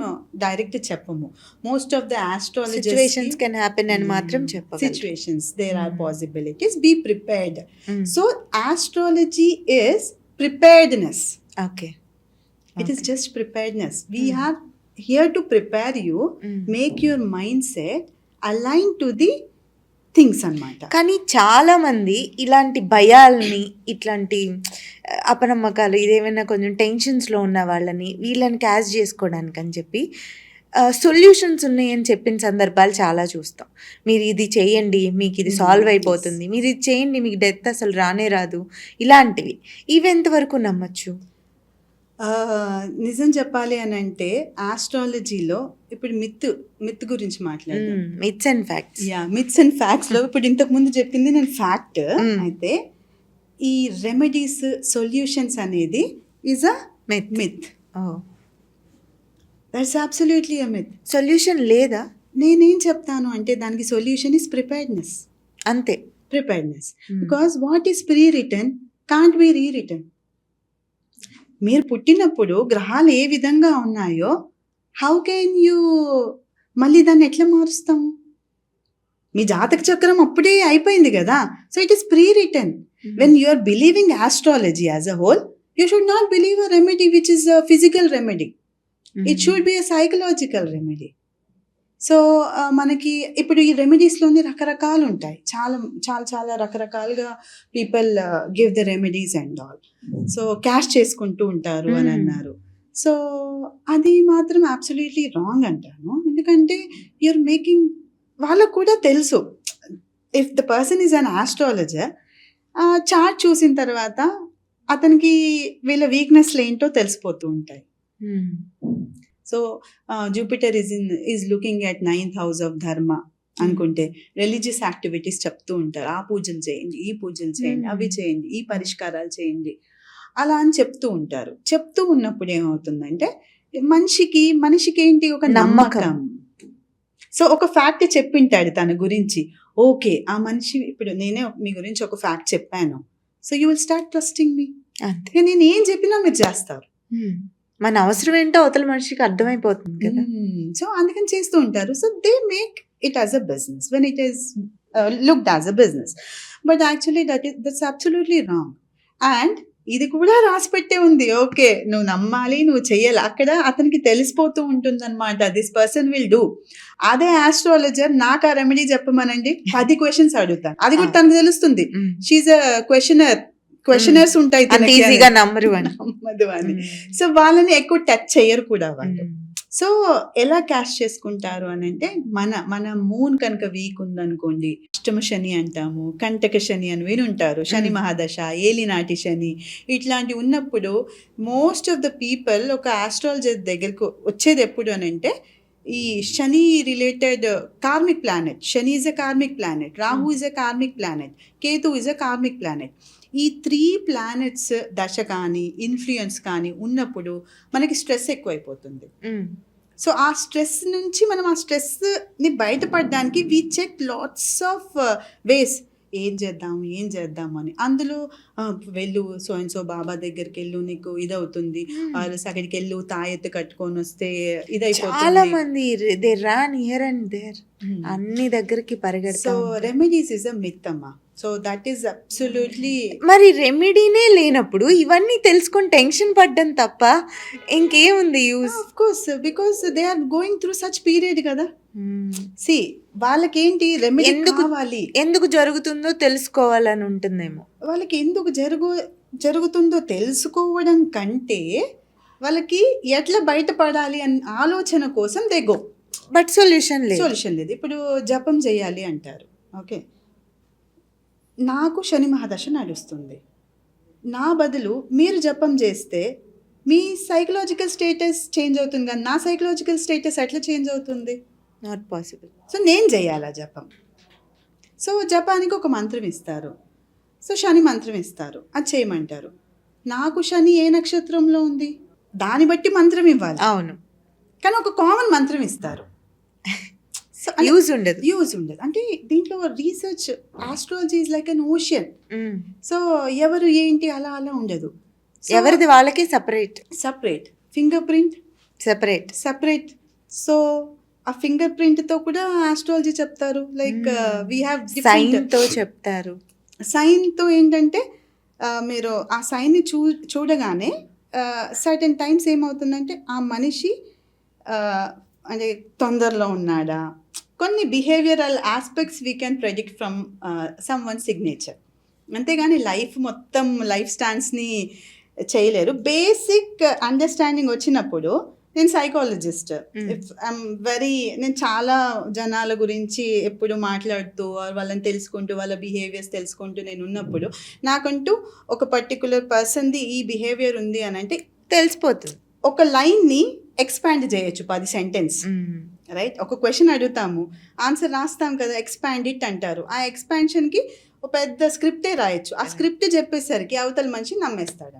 డైరెక్ట్ చెప్పము. Most of the astrologers situations can happen అని మాత్రం చెప్పగలం. Situations, there are possibilities, be prepared. So astrology is preparedness. Okay, it is just preparedness. We are here to prepare you, make your mind set align to the things అన్నమాట. కానీ చాలా మంది ఇలాంటి భయాల్ని, ఇట్లాంటి అపనమ్మకాలు, ఇదేమైనా కొంచెం టెన్షన్స్లో ఉన్న వాళ్ళని వీళ్ళని క్యాచ్ చేసుకోవడానికి అని చెప్పి సొల్యూషన్స్ ఉన్నాయని చెప్పిన సందర్భాలు చాలా చూస్తాం. మీరు ఇది చేయండి, మీకు ఇది సాల్వ్ అయిపోతుంది, మీరు ఇది చేయండి, మీకు డెత్ అసలు రానే రాదు, ఇలాంటివి. ఇవి ఎంతవరకు నమ్మచ్చు? నిజం చెప్పాలి అని అంటే ఆస్ట్రాలజీలో ఇప్పుడు మిత్ గురించి మాట్లాడదాం. Myths and facts. Myths and facts లో ఇప్పుడు ఇంతకు ముందు చెప్పింది నేను ఫ్యాక్ట్ అయితే, ఈ రెమెడీస్ సొల్యూషన్స్ అనేది is a myth. That's absolutely a myth. Solution లేదా? నేనేం చెప్తాను అంటే దానికి సొల్యూషన్ ఇస్ ప్రిపేర్డ్నెస్. అంతే, preparedness. Because what is pre return can't be re return. మీరు పుట్టినప్పుడు గ్రహాలు ఏ విధంగా ఉన్నాయో హౌ కెన్ యూ మళ్ళీ దాన్ని ఎట్లా మారుస్తాము? మీ జాతక చక్రం అప్పుడే అయిపోయింది కదా. So it is pre return. When you are believing astrology as a whole, you should not believe a remedy which is a physical remedy. It should be a psychological remedy. So మనకి ఇప్పుడు ఈ రెమెడీస్లోనే రకరకాలు ఉంటాయి, చాలా చాలా చాలా రకరకాలుగా people give the remedies and all. So cash చేసుకుంటూ ఉంటారు అని అన్నారు. సో అది మాత్రం అబ్సల్యూట్లీ రాంగ్ అంటాను. ఎందుకంటే యూఆర్ మేకింగ్ వాళ్ళకు కూడా తెలుసు. If the person is an astrologer, chart చూసిన తర్వాత అతనికి వీళ్ళ వీక్‌నెస్‌లు ఏంటో తెలిసిపోతూ ఉంటాయి. హ్మ్. So, Jupiter is looking at 9th house of ధర్మ అనుకుంటే రిలీజియస్ యాక్టివిటీస్ చెప్తూ ఉంటారు. ఆ పూజలు చేయండి, ఈ పూజలు చేయండి, అవి చేయండి, ఈ పరిష్కారాలు చేయండి. అలా అని చెప్తూ ఉంటారు. చెప్తూ ఉన్నప్పుడు ఏమవుతుందంటే మనిషికి ఏంటి ఒక నమ్మకం. నమ్మకం. సో, ఒక ఫ్యాక్ట్ చెప్పింటాడు తన గురించి. ఓకే. ఆ మనిషి ఇప్పుడు నేనే మీ గురించి ఒక ఫ్యాక్ట్ చెప్పాను. So, you will start trusting me. అంతే. ఇక నేను ఏం చెప్పినా మీరు చేస్తారు. మన అవసరం ఏంటో అవతల మనిషికి అర్థమైపోతుంది కదా. సో, అందుకని చేస్తూ ఉంటారు. So, they make it as a business when it is looked as a business. But actually that's absolutely wrong. And ఇది కూడా రాసి పెట్టే ఉంది. ఓకే, నువ్వు నమ్మాలి, నువ్వు చెయ్యాలి. అక్కడ అతనికి తెలిసిపోతూ ఉంటుందన్నమాట. This person will do. అదే ఆస్ట్రాలజర్ నాకు ఆ రెమెడీ చెప్పమనండి, 10 క్వశ్చన్స్ అడుగుతాను. అది కూడా తనకు తెలుస్తుంది. షీఈ్ అ క్వశ్చనర్స్ ఉంటాయి అంత తనకి ఈజీగా నమ్మరు అని. నమ్మదు అని. సో, వాళ్ళని ఎక్కువ టచ్ చేయరు కూడా వాళ్ళు. సో, ఎలా క్యాష్ చేసుకుంటారు అని అంటే మన మూన్ కనుక వీక్ ఉందనుకోండి, అష్టమ శని అంటాము, కంటక శని అని వినుంటారు, శని మహాదశ, ఏలినాటి శని, ఇట్లాంటివి ఉన్నప్పుడు మోస్ట్ ఆఫ్ ద పీపుల్ ఒక ఆస్ట్రాలజర్ దగ్గరకు వచ్చేది ఎప్పుడు అని అంటే ఈ Shani related karmic planet. Shani is a karmic planet, Rahu is a karmic planet, Ketu is a karmic planet. ఈ 3 ప్లానెట్స్ దశ కానీ ఇన్ఫ్లుయెన్స్ కానీ ఉన్నప్పుడు మనకి స్ట్రెస్ ఎక్కువైపోతుంది. సో, ఆ స్ట్రెస్ నుంచి మనం ఆ స్ట్రెస్ని బయటపడడానికి we check lots of ways. ఏం చేద్దాము అని. అందులో వెళ్ళు సో అండ్ సో బాబా దగ్గరికి వెళ్ళు, నీకు ఇదవుతుంది, అక్కడికి వెళ్ళు, తాయెత్తు కట్టుకొని వస్తే చాలా ఇదైపోతుంది. మంది they ran here and there, అన్ని దగ్గరికి సో, పరిగెడతా ఉంటారు. రెమెడీస్ ఇస్ అ మిత్ అమ్మా. So, that is absolutely. మరి రెమెడీనే లేనప్పుడు ఇవన్నీ తెలుసుకొని టెన్షన్ పడ్డం తప్ప ఇంకేముంది use? Of course, because they are going through such period కదా. సి, వాళ్ళకేంటి రెమెడీ కావాలి, ఎందుకు జరుగుతుందో తెలుసుకోవాలని ఉంటుందేమో. వాళ్ళకి ఎందుకు జరుగుతుందో తెలుసుకోవడం కంటే వాళ్ళకి ఎట్లా బయటపడాలి అనే ఆలోచన కోసం దే గో. బట్ సొల్యూషన్ లేదు. ఇప్పుడు జపం చేయాలి అంటారు. ఓకే, నాకు శని మహాదశ నడుస్తుంది, నా బదులు మీరు జపం చేస్తే మీ సైకలాజికల్ స్టేటస్ చేంజ్ అవుతుంది, కానీ నా సైకలాజికల్ స్టేటస్ ఎట్లా చేంజ్ అవుతుంది? Not possible. సో, నేను చేయాలా జపం? సో, జపానికి ఒక మంత్రం ఇస్తారు. సో, శని మంత్రం ఇస్తారు, అది చేయమంటారు. నాకు శని ఏ నక్షత్రంలో ఉంది దాన్ని బట్టి మంత్రం ఇవ్వాలి. అవును, కానీ ఒక కామన్ మంత్రం ఇస్తారు. సో, యూజ్ ఉండదు. అంటే దీంట్లో research, astrology is like an ocean. So, ఎవరు ఏంటి అలా ఉండదు. ఎవరిది వాళ్ళకి separate finger print separate. So, ఆ ఫింగర్ ప్రింట్ తో కూడా ఆస్ట్రాలజీ చెప్తారు. లైక్ వీ హ్యావ్ సైన్ తో చెప్తారు. సైన్ తో ఏంటంటే మీరు ఆ సైన్ని చూడగానే సర్టెన్ టైమ్స్ ఏమవుతుందంటే ఆ మనిషి అంటే తొందరలో ఉన్నాడా, కొన్ని behavioural aspects we can predict from some one signature. అంతేగాని లైఫ్ స్టాండ్స్ని చేయలేరు. బేసిక్ అండర్స్టాండింగ్ వచ్చినప్పుడు, నేను సైకాలజిస్ట్, నేను చాలా జనాల గురించి ఎప్పుడు మాట్లాడుతూ వాళ్ళని తెలుసుకుంటూ వాళ్ళ బిహేవియర్స్ తెలుసుకుంటూ నేను ఉన్నప్పుడు నాకంటూ ఒక పర్టికులర్ పర్సన్ది ఈ బిహేవియర్ ఉంది అని అంటే తెలిసిపోతుంది. ఒక లైన్ని ఎక్స్పాండ్ చేయొచ్చు 10 సెంటెన్స్, రైట్? ఒక క్వశ్చన్ అడుగుతాము, ఆన్సర్ రాస్తాం కదా, ఎక్స్పాండ్ ఇట్ అంటారు. ఆ ఎక్స్పాన్షన్కి ఒక పెద్ద స్క్రిప్టే రాయొచ్చు. ఆ స్క్రిప్ట్ చెప్పేసరికి అవతల మనిషి నమ్మేస్తాడు.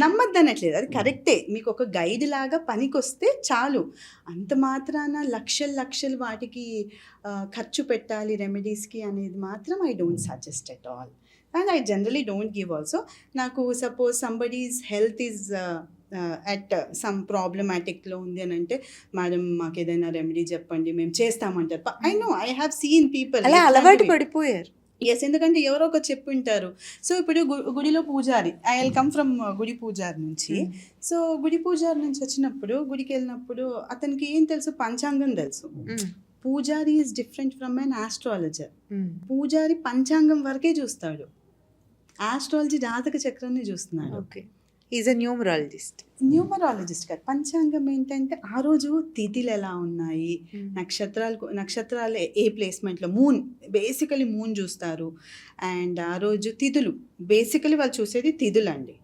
నమ్మద్దనట్లేదు, అది కరెక్టే. మీకు ఒక గైడ్ లాగా పనికొస్తే చాలు. అంత మాత్రాన లక్షలు వాటికి ఖర్చు పెట్టాలి రెమెడీస్కి అనేది మాత్రం I don't suggest at all. And I generally don't give also. నాకు suppose somebody's health is at some ప్రాబ్లమాటిక్లో ఉంది అని అంటే, మేడం మాకు ఏదైనా రెమెడీ చెప్పండి, మేము చేస్తామంటారు. I know, I have seen people అలా అలవాటు పడిపోయారు. ఎస్, ఎందుకంటే ఎవరో ఒక చెప్పుంటారు. సో, ఇప్పుడు గుడిలో పూజారి, ఐ విల్ కమ్ ఫ్రమ్ గుడి పూజారి నుంచి. సో, గుడి పూజారి నుంచి వచ్చినప్పుడు, గుడికి వెళ్ళినప్పుడు అతనికి ఏం తెలుసు? పంచాంగం తెలుసు. పూజారి is different from an astrologer. పూజారి పంచాంగం వరకే చూస్తాడు, ఆస్ట్రాలజీ జాతక చక్రాన్ని చూస్తున్నాడు. Is a numerologist. న్యూమరాలజిస్ట్ గారు పంచాంగం ఏంటంటే ఆ రోజు తిథిలు ఎలా ఉన్నాయి, నక్షత్రాలు ఏ ప్లేస్మెంట్లో, బేసికలీ మూన్ చూస్తారు. అండ్ ఆ రోజు తిథులు బేసికలీ వాళ్ళు చూసేది తిథులు అండి.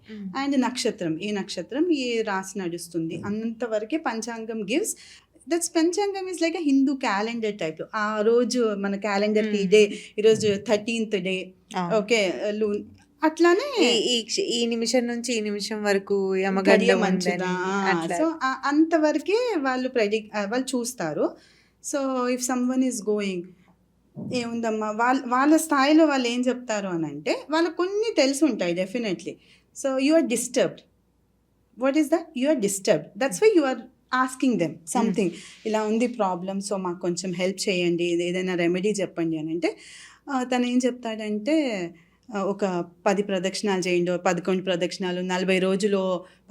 అండ్ ఏ నక్షత్రం ఏ రాశి నడుస్తుంది అంతవరకే పంచాంగం గివ్స్. పంచాంగం is like Hindu calendar type. ఆ రోజు మన క్యాలెండర్కి ఇదే ఈరోజు 13th డే, ఓకే, అట్లానే ఈ నిమిషం నుంచి ఈ నిమిషం వరకు గడియ యమగండం మంచిదా, ఉందని అట్లా. సో అంతవరకే వాళ్ళు చూస్తారు. So if someone is going, ఏముందమ్మా వాళ్ళ స్థాయిలో వాళ్ళు ఏం చెప్తారు అని అంటే వాళ్ళకు కొన్ని తెలిసి ఉంటాయి definitely. So you are disturbed. What is that? You are disturbed. That's why you are asking them something. ఇలా ఉంది ప్రాబ్లమ్, సో మాకు కొంచెం హెల్ప్ చేయండి, ఏదైనా రెమెడీ చెప్పండి అని అంటే తను ఏం చెప్తాడంటే ఒక 10 ప్రదక్షిణాలు చేయండి, 11 ప్రదక్షిణాలు, 40 రోజులు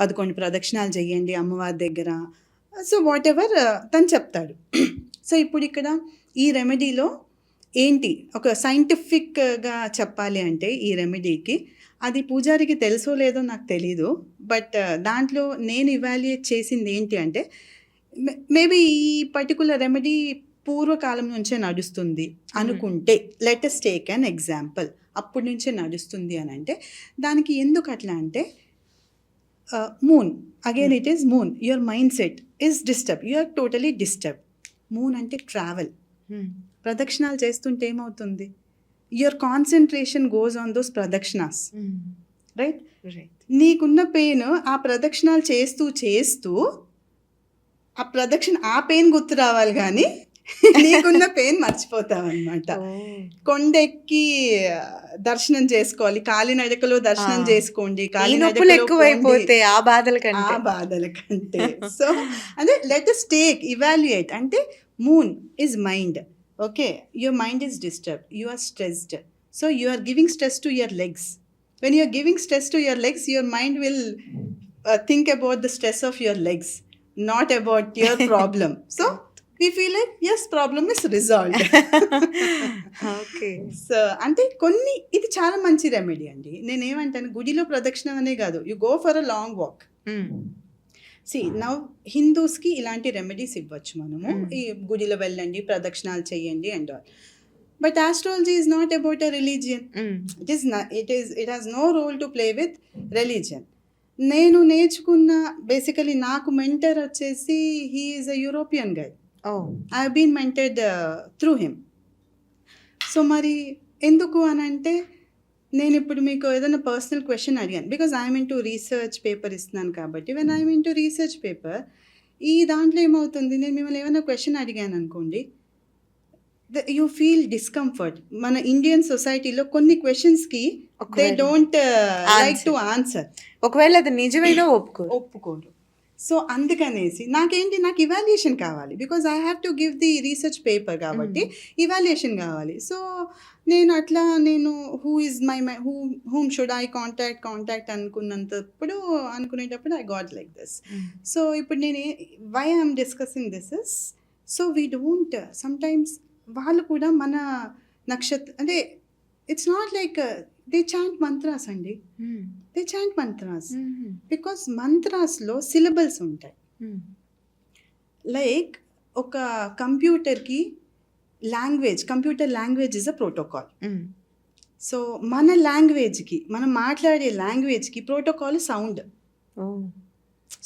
11 ప్రదక్షిణాలు చేయండి అమ్మవారి దగ్గర. సో వాట్ ఎవర్ తను చెప్తాడు. సో ఇప్పుడు ఇక్కడ ఈ రెమెడీలో ఏంటి ఒక సైంటిఫిక్గా చెప్పాలి అంటే ఈ రెమెడీకి అది పూజారికి తెలుసో లేదో నాకు తెలీదు. బట్ దాంట్లో నేను ఇవాల్యుయేట్ చేసింది ఏంటి అంటే మేబీ ఈ పర్టికులర్ రెమెడీ పూర్వకాలం నుంచే నడుస్తుంది అనుకుంటే, let us take an example, అప్పటి నుంచే నడుస్తుంది అని అంటే దానికి ఎందుకు అట్లా అంటే moon, again it is moon, your mind set is disturb, you are totally disturb. Moon అంటే ట్రావెల్. ప్రదక్షిణాలు చేస్తుంటే ఏమవుతుంది, your concentration goes on those pradakshinas, right? నీకున్న పెయిన్ ఆ ప్రదక్షిణాలు చేస్తూ చేస్తూ ఆ పెయిన్ గుర్తు రావాలి కానీ నీకున్న పెయిన్ మర్చిపోతావు అనమాట. కొండెక్కి దర్శనం చేసుకోవాలి, కాలినడకలో దర్శనం చేసుకోండి, ఎక్కువైపోతే ఆ బాధల కంటే. సో అంటే లెట్ us టేక్ ఇవాల్యుయేట్ అంటే moon is mind. Okay, your mind is disturb, you are stressed, so you are giving stress to your legs. When you are giving stress to your legs, your mind will think about the stress of your legs, not about your problem. So we feel like yes, problem is resolved. Okay. So అంటే కొన్ని ఇది చాలా మంచి remedy అండి. నేనేమంటాను, గుడిలో ప్రదక్షిణం అనే కాదు, you go for a long walk. Now హిందూస్కి ఇలాంటి రెమెడీస్ ఇవ్వచ్చు మనము, ఈ గుడిలో వెళ్ళండి, ప్రదక్షిణాలు చేయండి and all. But astrology is not about a religion. It has no role to play with religion. నేను నేర్చుకున్న బేసికలీ నాకు మెంటర్ వచ్చేసి he is a European guy. I have been mentored through him. So మరి ఎందుకు అని అంటే నేను ఇప్పుడు మీకు ఏదైనా పర్సనల్ క్వశ్చన్ అడిగాను, because I'm in to research paper ఇస్తున్నాను కాబట్టి. When I'm in to research paper ఈ దాంట్లో ఏమవుతుంది, నేను మిమ్మల్ని ఏమైనా క్వశ్చన్ అడిగాను అనుకోండి, యూ ఫీల్ డిస్కంఫర్ట్. మన ఇండియన్ సొసైటీలో కొన్ని క్వశ్చన్స్కి they don't like to answer. ఒకవేళ అది నిజమైనా ఒప్పుకోరు. సో అందుకనేసి నాకు ఇవాల్యుయేషన్ కావాలి, because I have to give the research paper కాబట్టి ఇవాల్యుయేషన్ కావాలి. సో నేను who is whom should I contact అనుకునేటప్పుడు I got like this. So ఇప్పుడు నేను why I'm discussing this is, so we don't sometimes వాళ్ళు కూడా మన నక్షత్రం అంటే it's not like they chant mantras అండి. దే చాంట్ మంత్రాస్ బికాస్ మంత్రాస్లో సిలబల్స్ ఉంటాయి. లైక్ ఒక computer language is a protocol. So మన లాంగ్వేజ్కి, మనం మాట్లాడే లాంగ్వేజ్కి ప్రోటోకాల్ సౌండ్.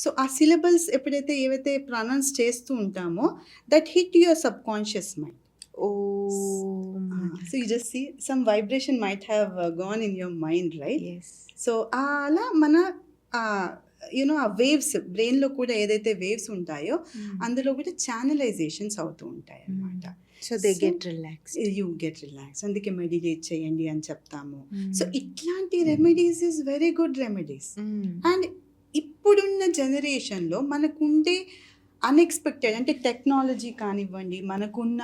సో ఆ సిలబల్స్ ఏవైతే ప్రొనౌన్స్ చేస్తూ ఉంటామో that hit your subconscious mind. So you just see some vibration might have gone in your mind, right? Yes. So అలా మన ఆ వేవ్స్ బ్రెయిన్లో కూడా ఏదైతే వేవ్స్ ఉంటాయో అందులో కూడా ఛానలైజేషన్స్ అవుతూ ఉంటాయి అన్నమాట. So they get relax, you get relax. అందుకే మెడిటేట్ చేయండి అని చెప్తాము. సో ఇట్లాంటి remedies is very good remedies. And ఇప్పుడున్న జనరేషన్లో మనకుండే అన్ఎక్స్పెక్టెడ్ అంటే టెక్నాలజీ కానివ్వండి, మనకున్న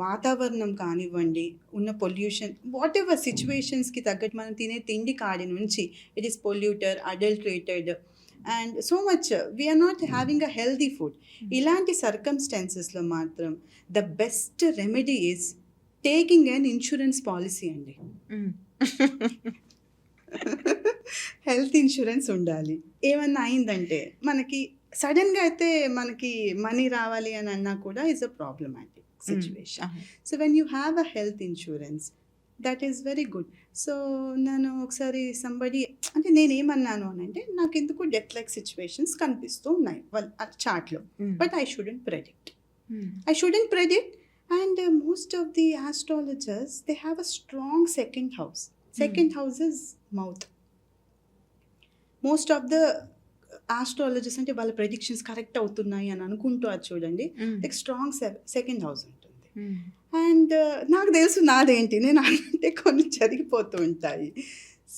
వాతావరణం కానివ్వండి, ఉన్న పొల్యూషన్, వాట్ ఎవర్ సిచ్యువేషన్స్కి తగ్గట్టు మనం తినే తిండి కాడి నుంచి it is polluted, adulterated and so much we are not having a healthy food. ఇలాంటి సర్కమ్స్టాన్సెస్లో మాత్రం the best remedy is taking an insurance policy అండి. హెల్త్ ఇన్సూరెన్స్ ఉండాలి. ఏమన్నా అయిందంటే మనకి సడన్‌గా అయితే మనకి మనీ రావాలి అని అన్నా కూడా it's a problematic situation. So when you have a health insurance that is very good. So నేను ఒకసారి అంటే నేనేమన్నాను అని అంటే నాకు ఎందుకు డెత్ లైక్ సిచ్యువేషన్స్ కనిపిస్తూ ఉన్నాయి వాళ్ళ చార్ట్లో, but I shouldn't predict. And most of the astrologers, they have a strong second house. Second house is mouth. Most of the astrologers అంటే వాళ్ళ ప్రెడిక్షన్స్ కరెక్ట్ అవుతున్నాయి అని అనుకుంటారు చూడండి, లైక్ స్ట్రాంగ్ సెకండ్ హౌస్ ఉంటుంది. అండ్ నాకు తెలుసు నాదేంటి, నేను అంటే కొన్ని జరిగిపోతూ ఉంటాయి.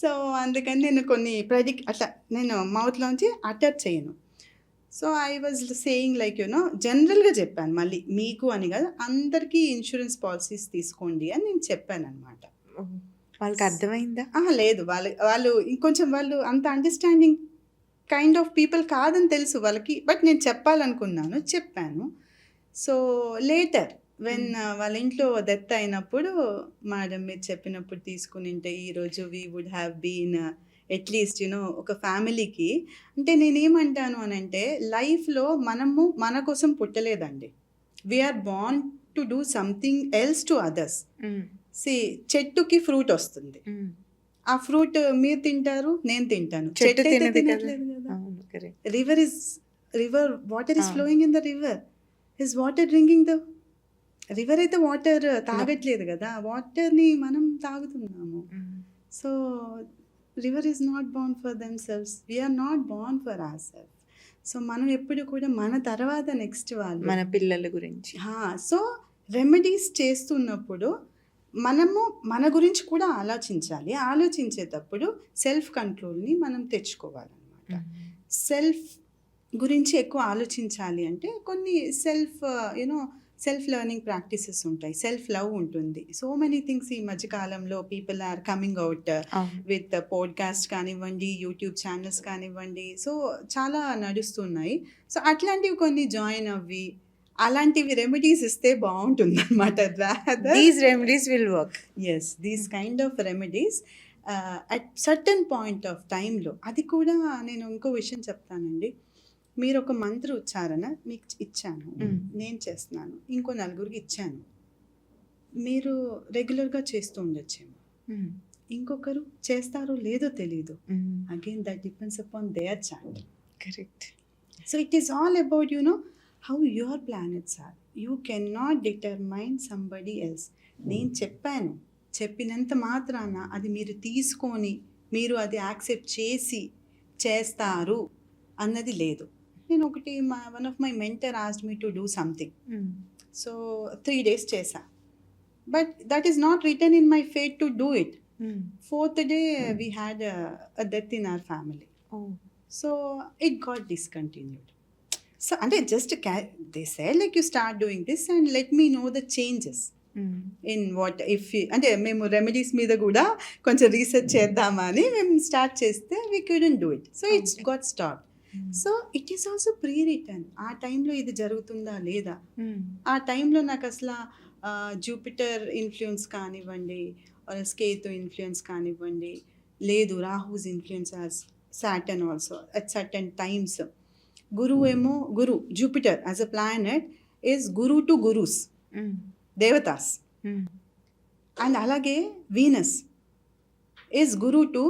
సో అందుకని నేను కొన్ని అట్లా నేను మౌత్లోంచి అటెచ్ చేయను. So I was saying like జనరల్గా చెప్పాను, మళ్ళీ మీకు అని కాదు, అందరికీ ఇన్సూరెన్స్ పాలసీస్ తీసుకోండి అని నేను చెప్పాను అనమాట. వాళ్ళకి అర్థమైందా? లేదు, వాళ్ళు ఇంకొంచెం వాళ్ళు అంత అండర్స్టాండింగ్ కైండ్ ఆఫ్ పీపుల్ కాదని తెలుసు వాళ్ళకి, బట్ నేను చెప్పాను. సో లేటర్ వెన్ వాళ్ళ ఇంట్లో డెత్ అయినప్పుడు, మేడం మీరు చెప్పినప్పుడు తీసుకుని ఉంటే ఈరోజు we would have been at least ఒక ఫ్యామిలీకి. అంటే నేనేమంటాను అని అంటే, లైఫ్లో మనము మన కోసం పుట్టలేదండి. We're born to do something else to others. చెట్టుకి ఫ్రూట్ వస్తుంది, ఆ ఫ్రూట్ మీరు తింటారు, నేను తింటాను, చెట్టు అయితే తినట్లేదు కదా. River water is flowing in the river, is water drinking the river? అయితే వాటర్ తాగట్లేదు కదా, వాటర్ని మనం తాగుతున్నాము. So river is not born for themselves, we're not born for our self. So మనం ఎప్పుడు కూడా మన తర్వాత నెక్స్ట్ వాళ్ళు, మన పిల్లల గురించి. సో రెమెడీస్ చేస్తున్నప్పుడు మనము మన గురించి కూడా ఆలోచించేటప్పుడు సెల్ఫ్ కంట్రోల్ని మనం తెచ్చుకోవాలన్నమాట. సెల్ఫ్ గురించి ఎక్కువ ఆలోచించాలి అంటే కొన్ని సెల్ఫ్ లెర్నింగ్ ప్రాక్టీసెస్ ఉంటాయి, సెల్ఫ్ లవ్ ఉంటుంది. సో మెనీ థింగ్స్ ఈ మధ్యకాలంలో people are coming out with podcast కానివ్వండి, యూట్యూబ్ ఛానల్స్ కానివ్వండి, సో చాలా నడుస్తున్నాయి. సో అట్లాంటివి కొన్ని జాయిన్ అవ్వి అలాంటివి రెమెడీస్ ఇస్తే బాగుంటుంది అనమాట. These remedies will work. Yes, these kind of remedies at certain point of టైంలో. అది కూడా నేను ఇంకో విషయం చెప్తానండి. మీరు ఒక మంత్ర ఉచ్చారణ మీకు ఇచ్చాను, నేను చేస్తున్నాను, ఇంకో నలుగురికి ఇచ్చాను, మీరు రెగ్యులర్గా చేస్తూ ఉండొచ్చేమో, ఇంకొకరు చేస్తారో లేదో తెలీదు. Again that depends upon there chart. Correct. So it is all about how your planets are. You cannot determine somebody else. నేను చెప్పినంత మాత్రాన అది మీరు తీసుకొని మీరు అది యాక్సెప్ట్ చేస్తారు అన్నది లేదు. నేను one of my mentor asked me to do something. So 3 days చేశా, but that is not return in my fate to do it. 4th day we had a death in our family. So it got discontinued. So అంటే just they said like you start doing this and let me know the changes in what if అంటే మేము remedies మీద కూడా కొంచెం research చేద్దామని మేము start చేస్తే we couldn't do it. So it's got stop. So it is also pre return. ఆ టైంలో ఇది జరుగుతుందా లేదా, ఆ టైంలో నాకు అసలు జూపిటర్ ఇన్ఫ్లుయెన్స్ కానివ్వండి, కేతు ఇన్ఫ్లుయెన్స్ కానివ్వండి, లేదు Rahu's influence as Saturn also at certain times. Guru Jupiter as a planet is guru to gurus, devatas. And అలాగే Venus is guru to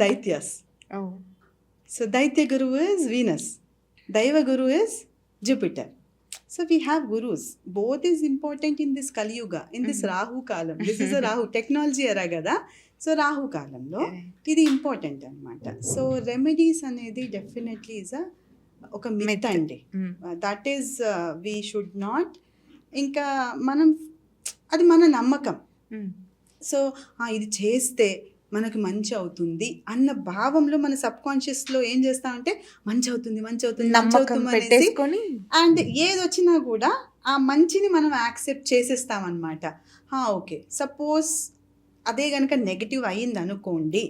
daityas. So దైత్య గురువు ఈజ్ వీనస్, దైవ గురువు is Jupiter. So we have gurus. Both is important in this Kali Yuga, in this Rahu Kalam. This is a Rahu technology era kada. So Rahu Kalamlo ఇది important అనమాట. So remedies అనేది definitely is ఒక myth అండి. That is we should not, ఇంకా మనం అది మన నమ్మకం. సో ఇది చేస్తే మనకు మంచి అవుతుంది అన్న భావంలో మన సబ్ కాన్షియస్లో ఏం చేస్తామంటే మంచి అవుతుంది అనేసి, అండ్ ఏది వచ్చినా కూడా ఆ మంచిని మనం యాక్సెప్ట్ చేసేస్తామన్నమాట. ఓకే, సపోజ్ అదే కనుక నెగిటివ్ అయ్యింది అనుకోండి,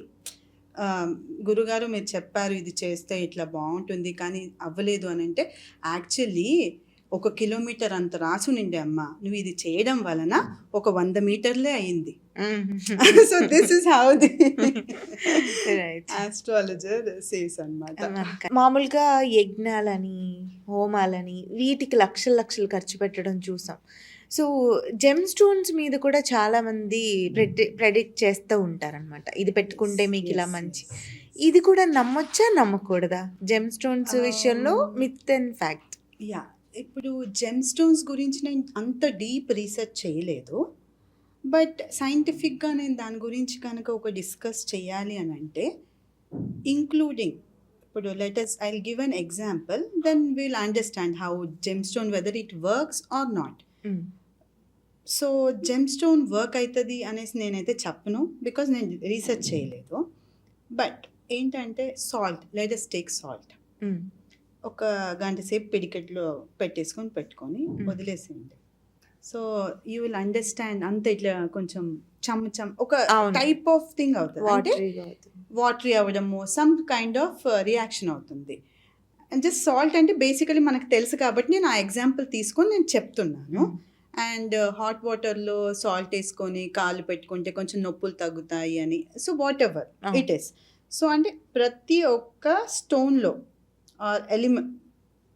గురుగారు మీరు చెప్పారు ఇది చేస్తే ఇట్లా బాగుంటుంది కానీ అవ్వలేదు అని అంటే, యాక్చువల్లీ 1 కిలోమీటర్ అంత రాసునిండే అమ్మ, నువ్వు ఇది చేయడం వలన 100 మీటర్లే అయ్యింది. So this is how the right. Astrologer says అన్నమాట. మామూలుగా యజ్ఞాలని, హోమాలని వీటికి లక్షలు లక్షలు ఖర్చు పెట్టడం చూసాం. సో, జెమ్ స్టోన్స్ మీద కూడా చాలామంది ప్రెడిక్ట్ చేస్తూ ఉంటారనమాట. ఇది పెట్టుకుంటే మీకు ఇలా మంచి. ఇది కూడా నమ్మొచ్చా? నమ్మకూడదా? జెమ్ స్టోన్స్ విషయంలో మిత్ అండ్ ఫ్యాక్ట్. యా, ఇప్పుడు జెమ్ స్టోన్స్ గురించి నేను అంత డీప్ రీసెర్చ్ చేయలేదు. బట్ సైంటిఫిక్గా నేను దాని గురించి కనుక ఒక డిస్కస్ చేయాలి అని అంటే, ఇంక్లూడింగ్ ఇప్పుడు let us I give an example, then will understand how gem stone whether it works or not. So gem stone work అవుతుంది అనేసి నేనైతే చెప్పను, బికాజ్ నేను రీసెర్చ్ చేయలేదు. బట్ ఏంటంటే సాల్ట్, లెటస్ టేక్ సాల్ట్, ఒక గంట సేపు పిడికెట్లో పెట్టుకొని వదిలేసేయండి. సో యూ విల్ అండర్స్టాండ్ అంత ఇట్లా కొంచెం ఒక టైప్ ఆఫ్ థింగ్ అవుతుంది, అంటే వాటరీ అవ్వడము, సమ్ కైండ్ ఆఫ్ రియాక్షన్ అవుతుంది. అండ్ జస్ట్ సాల్ట్ అంటే బేసికలీ మనకు తెలుసు కాబట్టి నేను ఆ ఎగ్జాంపుల్ తీసుకొని నేను చెప్తున్నాను. అండ్ హాట్ వాటర్లో సాల్ట్ వేసుకొని కాళ్ళు పెట్టుకుంటే కొంచెం నొప్పులు తగ్గుతాయి అని. So what ever it is. So అంటే ప్రతి ఒక్క స్టోన్లో ఆర్ ఎలిమెంట్,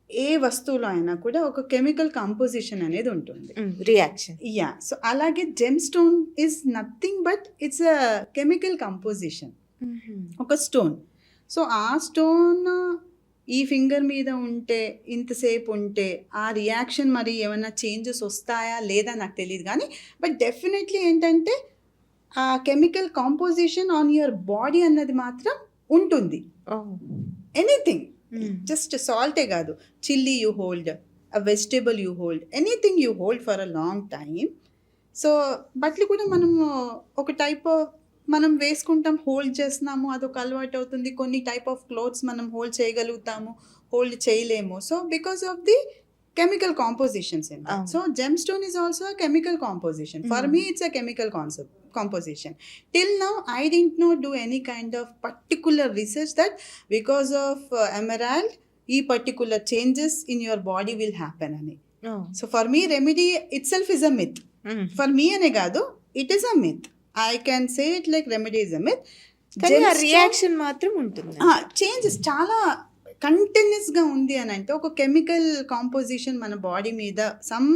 ఏ వస్తువులో అయినా కూడా ఒక కెమికల్ కంపోజిషన్ అనేది ఉంటుంది, రియాక్షన్. యా, సో అలాగే gem stone is nothing but it's a chemical composition, ఒక స్టోన్. సో ఆ స్టోన్ ఈ ఫింగర్ మీద ఉంటే, ఇంతసేపు ఉంటే ఆ రియాక్షన్ మరి ఏమైనా చేంజెస్ వస్తాయా లేదా నాకు తెలియదు, కానీ బట్ డెఫినెట్లీ ఏంటంటే ఆ chemical composition on your body అన్నది మాత్రం ఉంటుంది. ఎనీథింగ్, జస్ట్ సాల్టే కాదు, chilli you hold, a vegetable you hold, anything you hold for a long time. So బట్టలు కూడా మనం ఒక టైప్ ఆఫ్ మనం వేసుకుంటాం, హోల్డ్ చేస్తున్నాము, అదొక అలవాటు అవుతుంది. కొన్ని టైప్ ఆఫ్ క్లోత్స్ మనం హోల్డ్ చేయగలుగుతాము, హోల్డ్ చేయలేము. So because of the chemical compositions in that. So gemstone is also a chemical composition. For me it's a chemical composition. Till now I didn't know do any kind of particular research that because of emerald ee particular changes in your body will happen ani. So for me remedy itself is a myth. For me ane gaadu, it is a myth. I can say it like remedy is a myth. కానీ ఆ reaction మాత్రం ఉంటుంది. Changes చాలా కంటిన్యూస్గా ఉంది అని అంటే, ఒక కెమికల్ కాంపోజిషన్ మన బాడీ మీద సమ్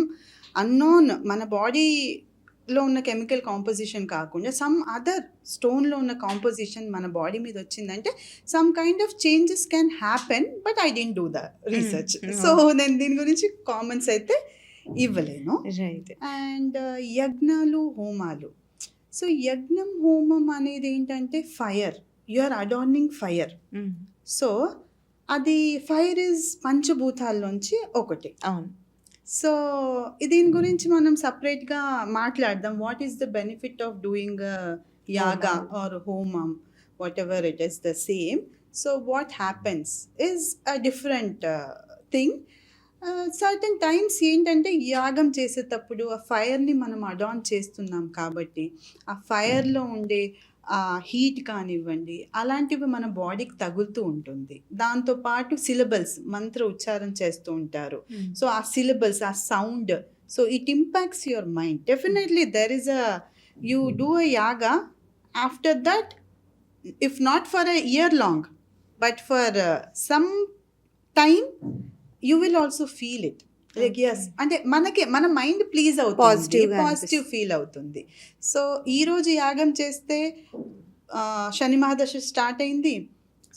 అన్నోన్, మన బాడీలో ఉన్న కెమికల్ కాంపోజిషన్ కాకుండా సమ్ అదర్ స్టోన్లో ఉన్న కాంపోజిషన్ మన బాడీ మీద వచ్చిందంటే some kind of changes can happen. But I didn't do the research, so నేను దీని గురించి కామెంట్స్ అయితే ఇవ్వలేను. అండ్ యజ్ఞాలు, హోమాలు. సో యజ్ఞం, హోమం అనేది ఏంటంటే fire, you are adorning fire. So అది ఫైర్ ఇస్ పంచభూతాల్లోంచి ఒకటి. అవును. సో దీని గురించి మనం సపరేట్గా మాట్లాడదాం. What is the benefit of doing yaga or homam, what ever it it is సేమ్. So what happens is a different thing. Certain times ఏంటంటే యాగం చేసేటప్పుడు ఆ ఫైర్ని మనం అడాన్ చేస్తున్నాం కాబట్టి ఆ ఫైర్లో ఉండే ఆ హీట్ కానివ్వండి అలాంటివి మన బాడీకి తగులుతూ ఉంటుంది. దాంతోపాటు సిలబల్స్, మంత్ర ఉచ్చారణ చేస్తూ ఉంటారు. సో ఆ సిలబల్స్, ఆ sound, so it impacts your mind. Definitely there is a, you do a yaga, after that if not for a year long but for some time you will also feel it like yes, అంటే మనకి మన mind please అవుతుంది, positive feel అవుతుంది. So ఈరోజు యాగం చేస్తే శని మహాదశ start అయింది,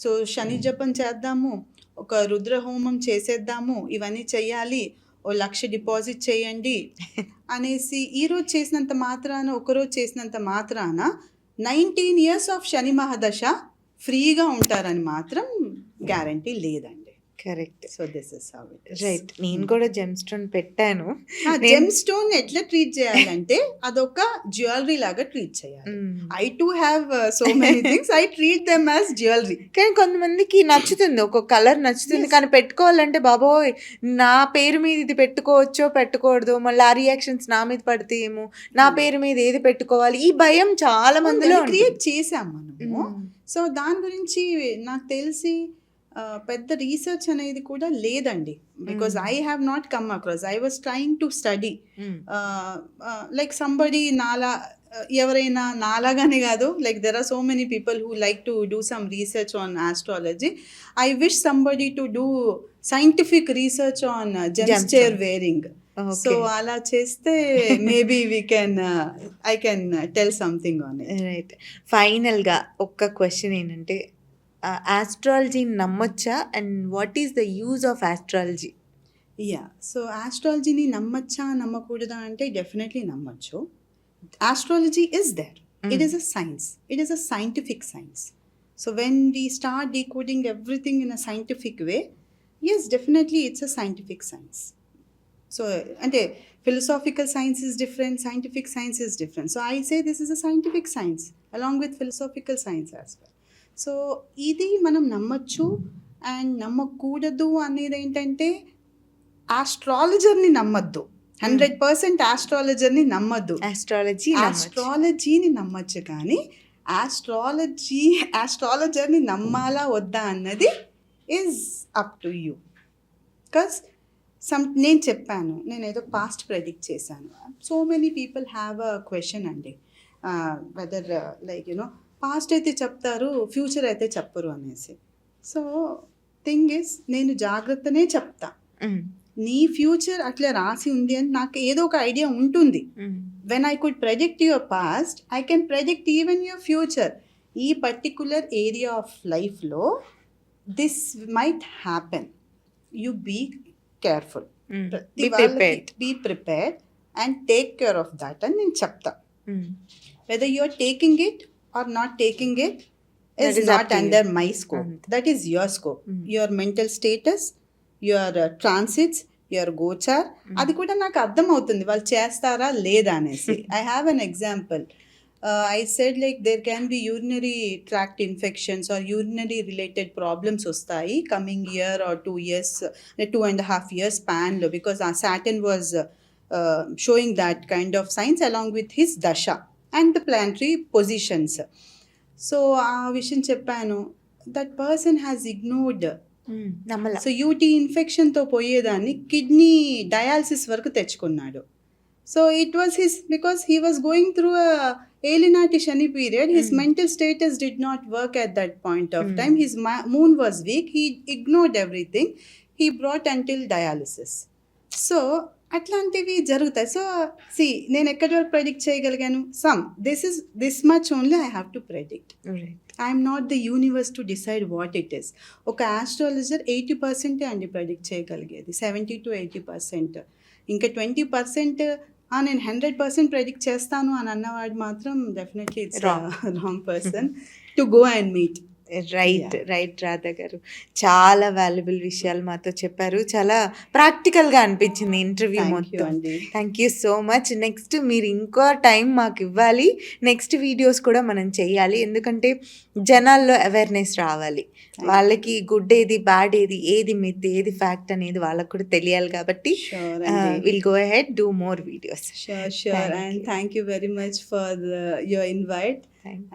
సో శని జపం చేద్దాము, ఒక రుద్ర హోమం చేసేద్దాము, ఇవన్నీ చెయ్యాలి, ఓ 1,00,000 డిపాజిట్ చేయండి అనేసి ఈరోజు చేసినంత మాత్రాన, ఒకరోజు చేసినంత మాత్రాన 19 years ఆఫ్ శని మహాదశ ఫ్రీగా ఉంటారని మాత్రం గ్యారంటీ లేదండి. Correct. So this is how it is. Right. నేను కూడా జెమ్ స్టోన్ పెట్టాను. జెమ్ స్టోన్ ఎట్లా ట్రీట్ చేయాలంటే అదొక జ్యువెలరీ లాగా ట్రీట్ చేయాలి. I to have so many things, I treat them as jewellery. కానీ కొంతమందికి నచ్చుతుంది, ఒక కలర్ నచ్చుతుంది, కానీ పెట్టుకోవాలంటే బాబోయ్ నా పేరు మీద ఇది పెట్టుకోవచ్చో పెట్టకూడదు, మళ్ళీ ఆ రియాక్షన్స్ నా మీద పడతాయేమో, నా పేరు మీద ఏది పెట్టుకోవాలి, ఈ భయం చాలా మందిలో క్రియేట్ చేసాం మనము. సో దాని గురించి నాకు తెలిసి పెద్ద రీసెర్చ్ అనేది కూడా లేదండి, because I have not come across. I was trying to study like somebody నాలా ఎవరైనా నాలాగానే కాదు, like there are so many people who like to do some research on astrology. I wish somebody to do scientific research on gems chair wearing. So okay. అలా చేస్తే maybe I can tell something on it. Right. ఫైనల్‌గా ఒక్క question ఏంటంటే ఆస్ట్రాలజీని నమ్మొచ్చా? And what is the use of astrology? So ఆస్ట్రాలజీని నమ్మచ్చా నమ్మకూడదా అంటే definitely నమ్మచ్చు. Astrology is there. It is a science. It is a scientific science. So when we start decoding everything in a scientific way, yes, definitely it's a scientific science. So, and philosophical science is different, scientific science is different. So I say this is a scientific science along with philosophical science as well. So ఇది మనం నమ్మచ్చు and నమ్మకూడదు అనేది ఏంటంటే ఆస్ట్రాలజర్ని నమ్మద్దు. 100% ఆస్ట్రాలజర్ని నమ్మద్దు. ఆస్ట్రాలజీని నమ్మచ్చు, కానీ ఆస్ట్రాలజర్ని నమ్మాలా వద్దా అన్నది is up to you. Because నేను చెప్పాను, నేను ఏదో పాస్ట్ ప్రెడిక్ట్ చేశాను. So many people have a question అండి, వెదర్ లైక్ పాస్ట్ అయితే చెప్తారు, ఫ్యూచర్ అయితే చెప్పరు అనేసి. సో థింగ్ ఇస్, నేను జాగ్రత్తనే చెప్తా. నీ ఫ్యూచర్ అట్లా రాసి ఉంది అని నాకు ఏదో ఒక ఐడియా ఉంటుంది. When I could predict your past, I can predict even your future. ఈ పర్టికులర్ ఏరియా ఆఫ్ లైఫ్లో this might happen, you be careful, be prepared and take care of that అని నేను చెప్తా. Whether you are taking it or not taking it is not under my scope. That is your scope. Your mental status, your transits, your gochar, అది కూడా నాకు అర్థం అవుతుంది వాళ్ళు చేస్తారా లేదా అనేసి. I have an example. I said like there can be urinary tract infections or urinary related problems వస్తాయి coming year or 2 years, 2.5 years span లో, because Saturn was showing that kind of signs along with his dasha and the planetary positions. సో ఆ విషయం చెప్పాను. That person has ignored. So UT ఇన్ఫెక్షన్తో పోయేదాన్ని kidney dialysis వరకు తెచ్చుకున్నాడు. So it was his, because he was going through ఏలినాటి Shani period. His mental status did not work at that point of time. His moon was weak. He ignored everything. He brought until dialysis. So అట్లాంటివి జరుగుతాయి. So see, నేను ఎక్కడి వరకు predict చేయగలిగాను? This much only I have to predict. I'm not the universe to decide what it is. ఒక astrologer 80% అండి predict చేయగలిగేది, 70 to 80%. ఇంకా 20% నేను 100% ప్రెడిక్ట్ చేస్తాను అని అన్నవాడు మాత్రం definitely it's wrong person to go and meet. Right Radha గారు, చాలా వాల్యుబుల్ విషయాలు మాతో చెప్పారు. చాలా ప్రాక్టికల్గా అనిపించింది ఇంటర్వ్యూ మొత్తం. Thank you so much. Next మీరు ఇంకో టైం మాకు ఇవ్వాలి. నెక్స్ట్ వీడియోస్ కూడా మనం చెయ్యాలి, ఎందుకంటే జనాల్లో అవేర్నెస్ రావాలి. వాళ్ళకి గుడ్ ఏది, బ్యాడ్ ఏది, ఏది మిత్, ఏది ఫ్యాక్ట్ అనేది వాళ్ళకు కూడా తెలియాలి. కాబట్టి will go ahead, do more videos. Sure. And thank you very much for your invite.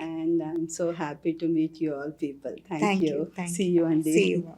And I'm so happy to meet you all people. Thank you. See you, Andy. See you.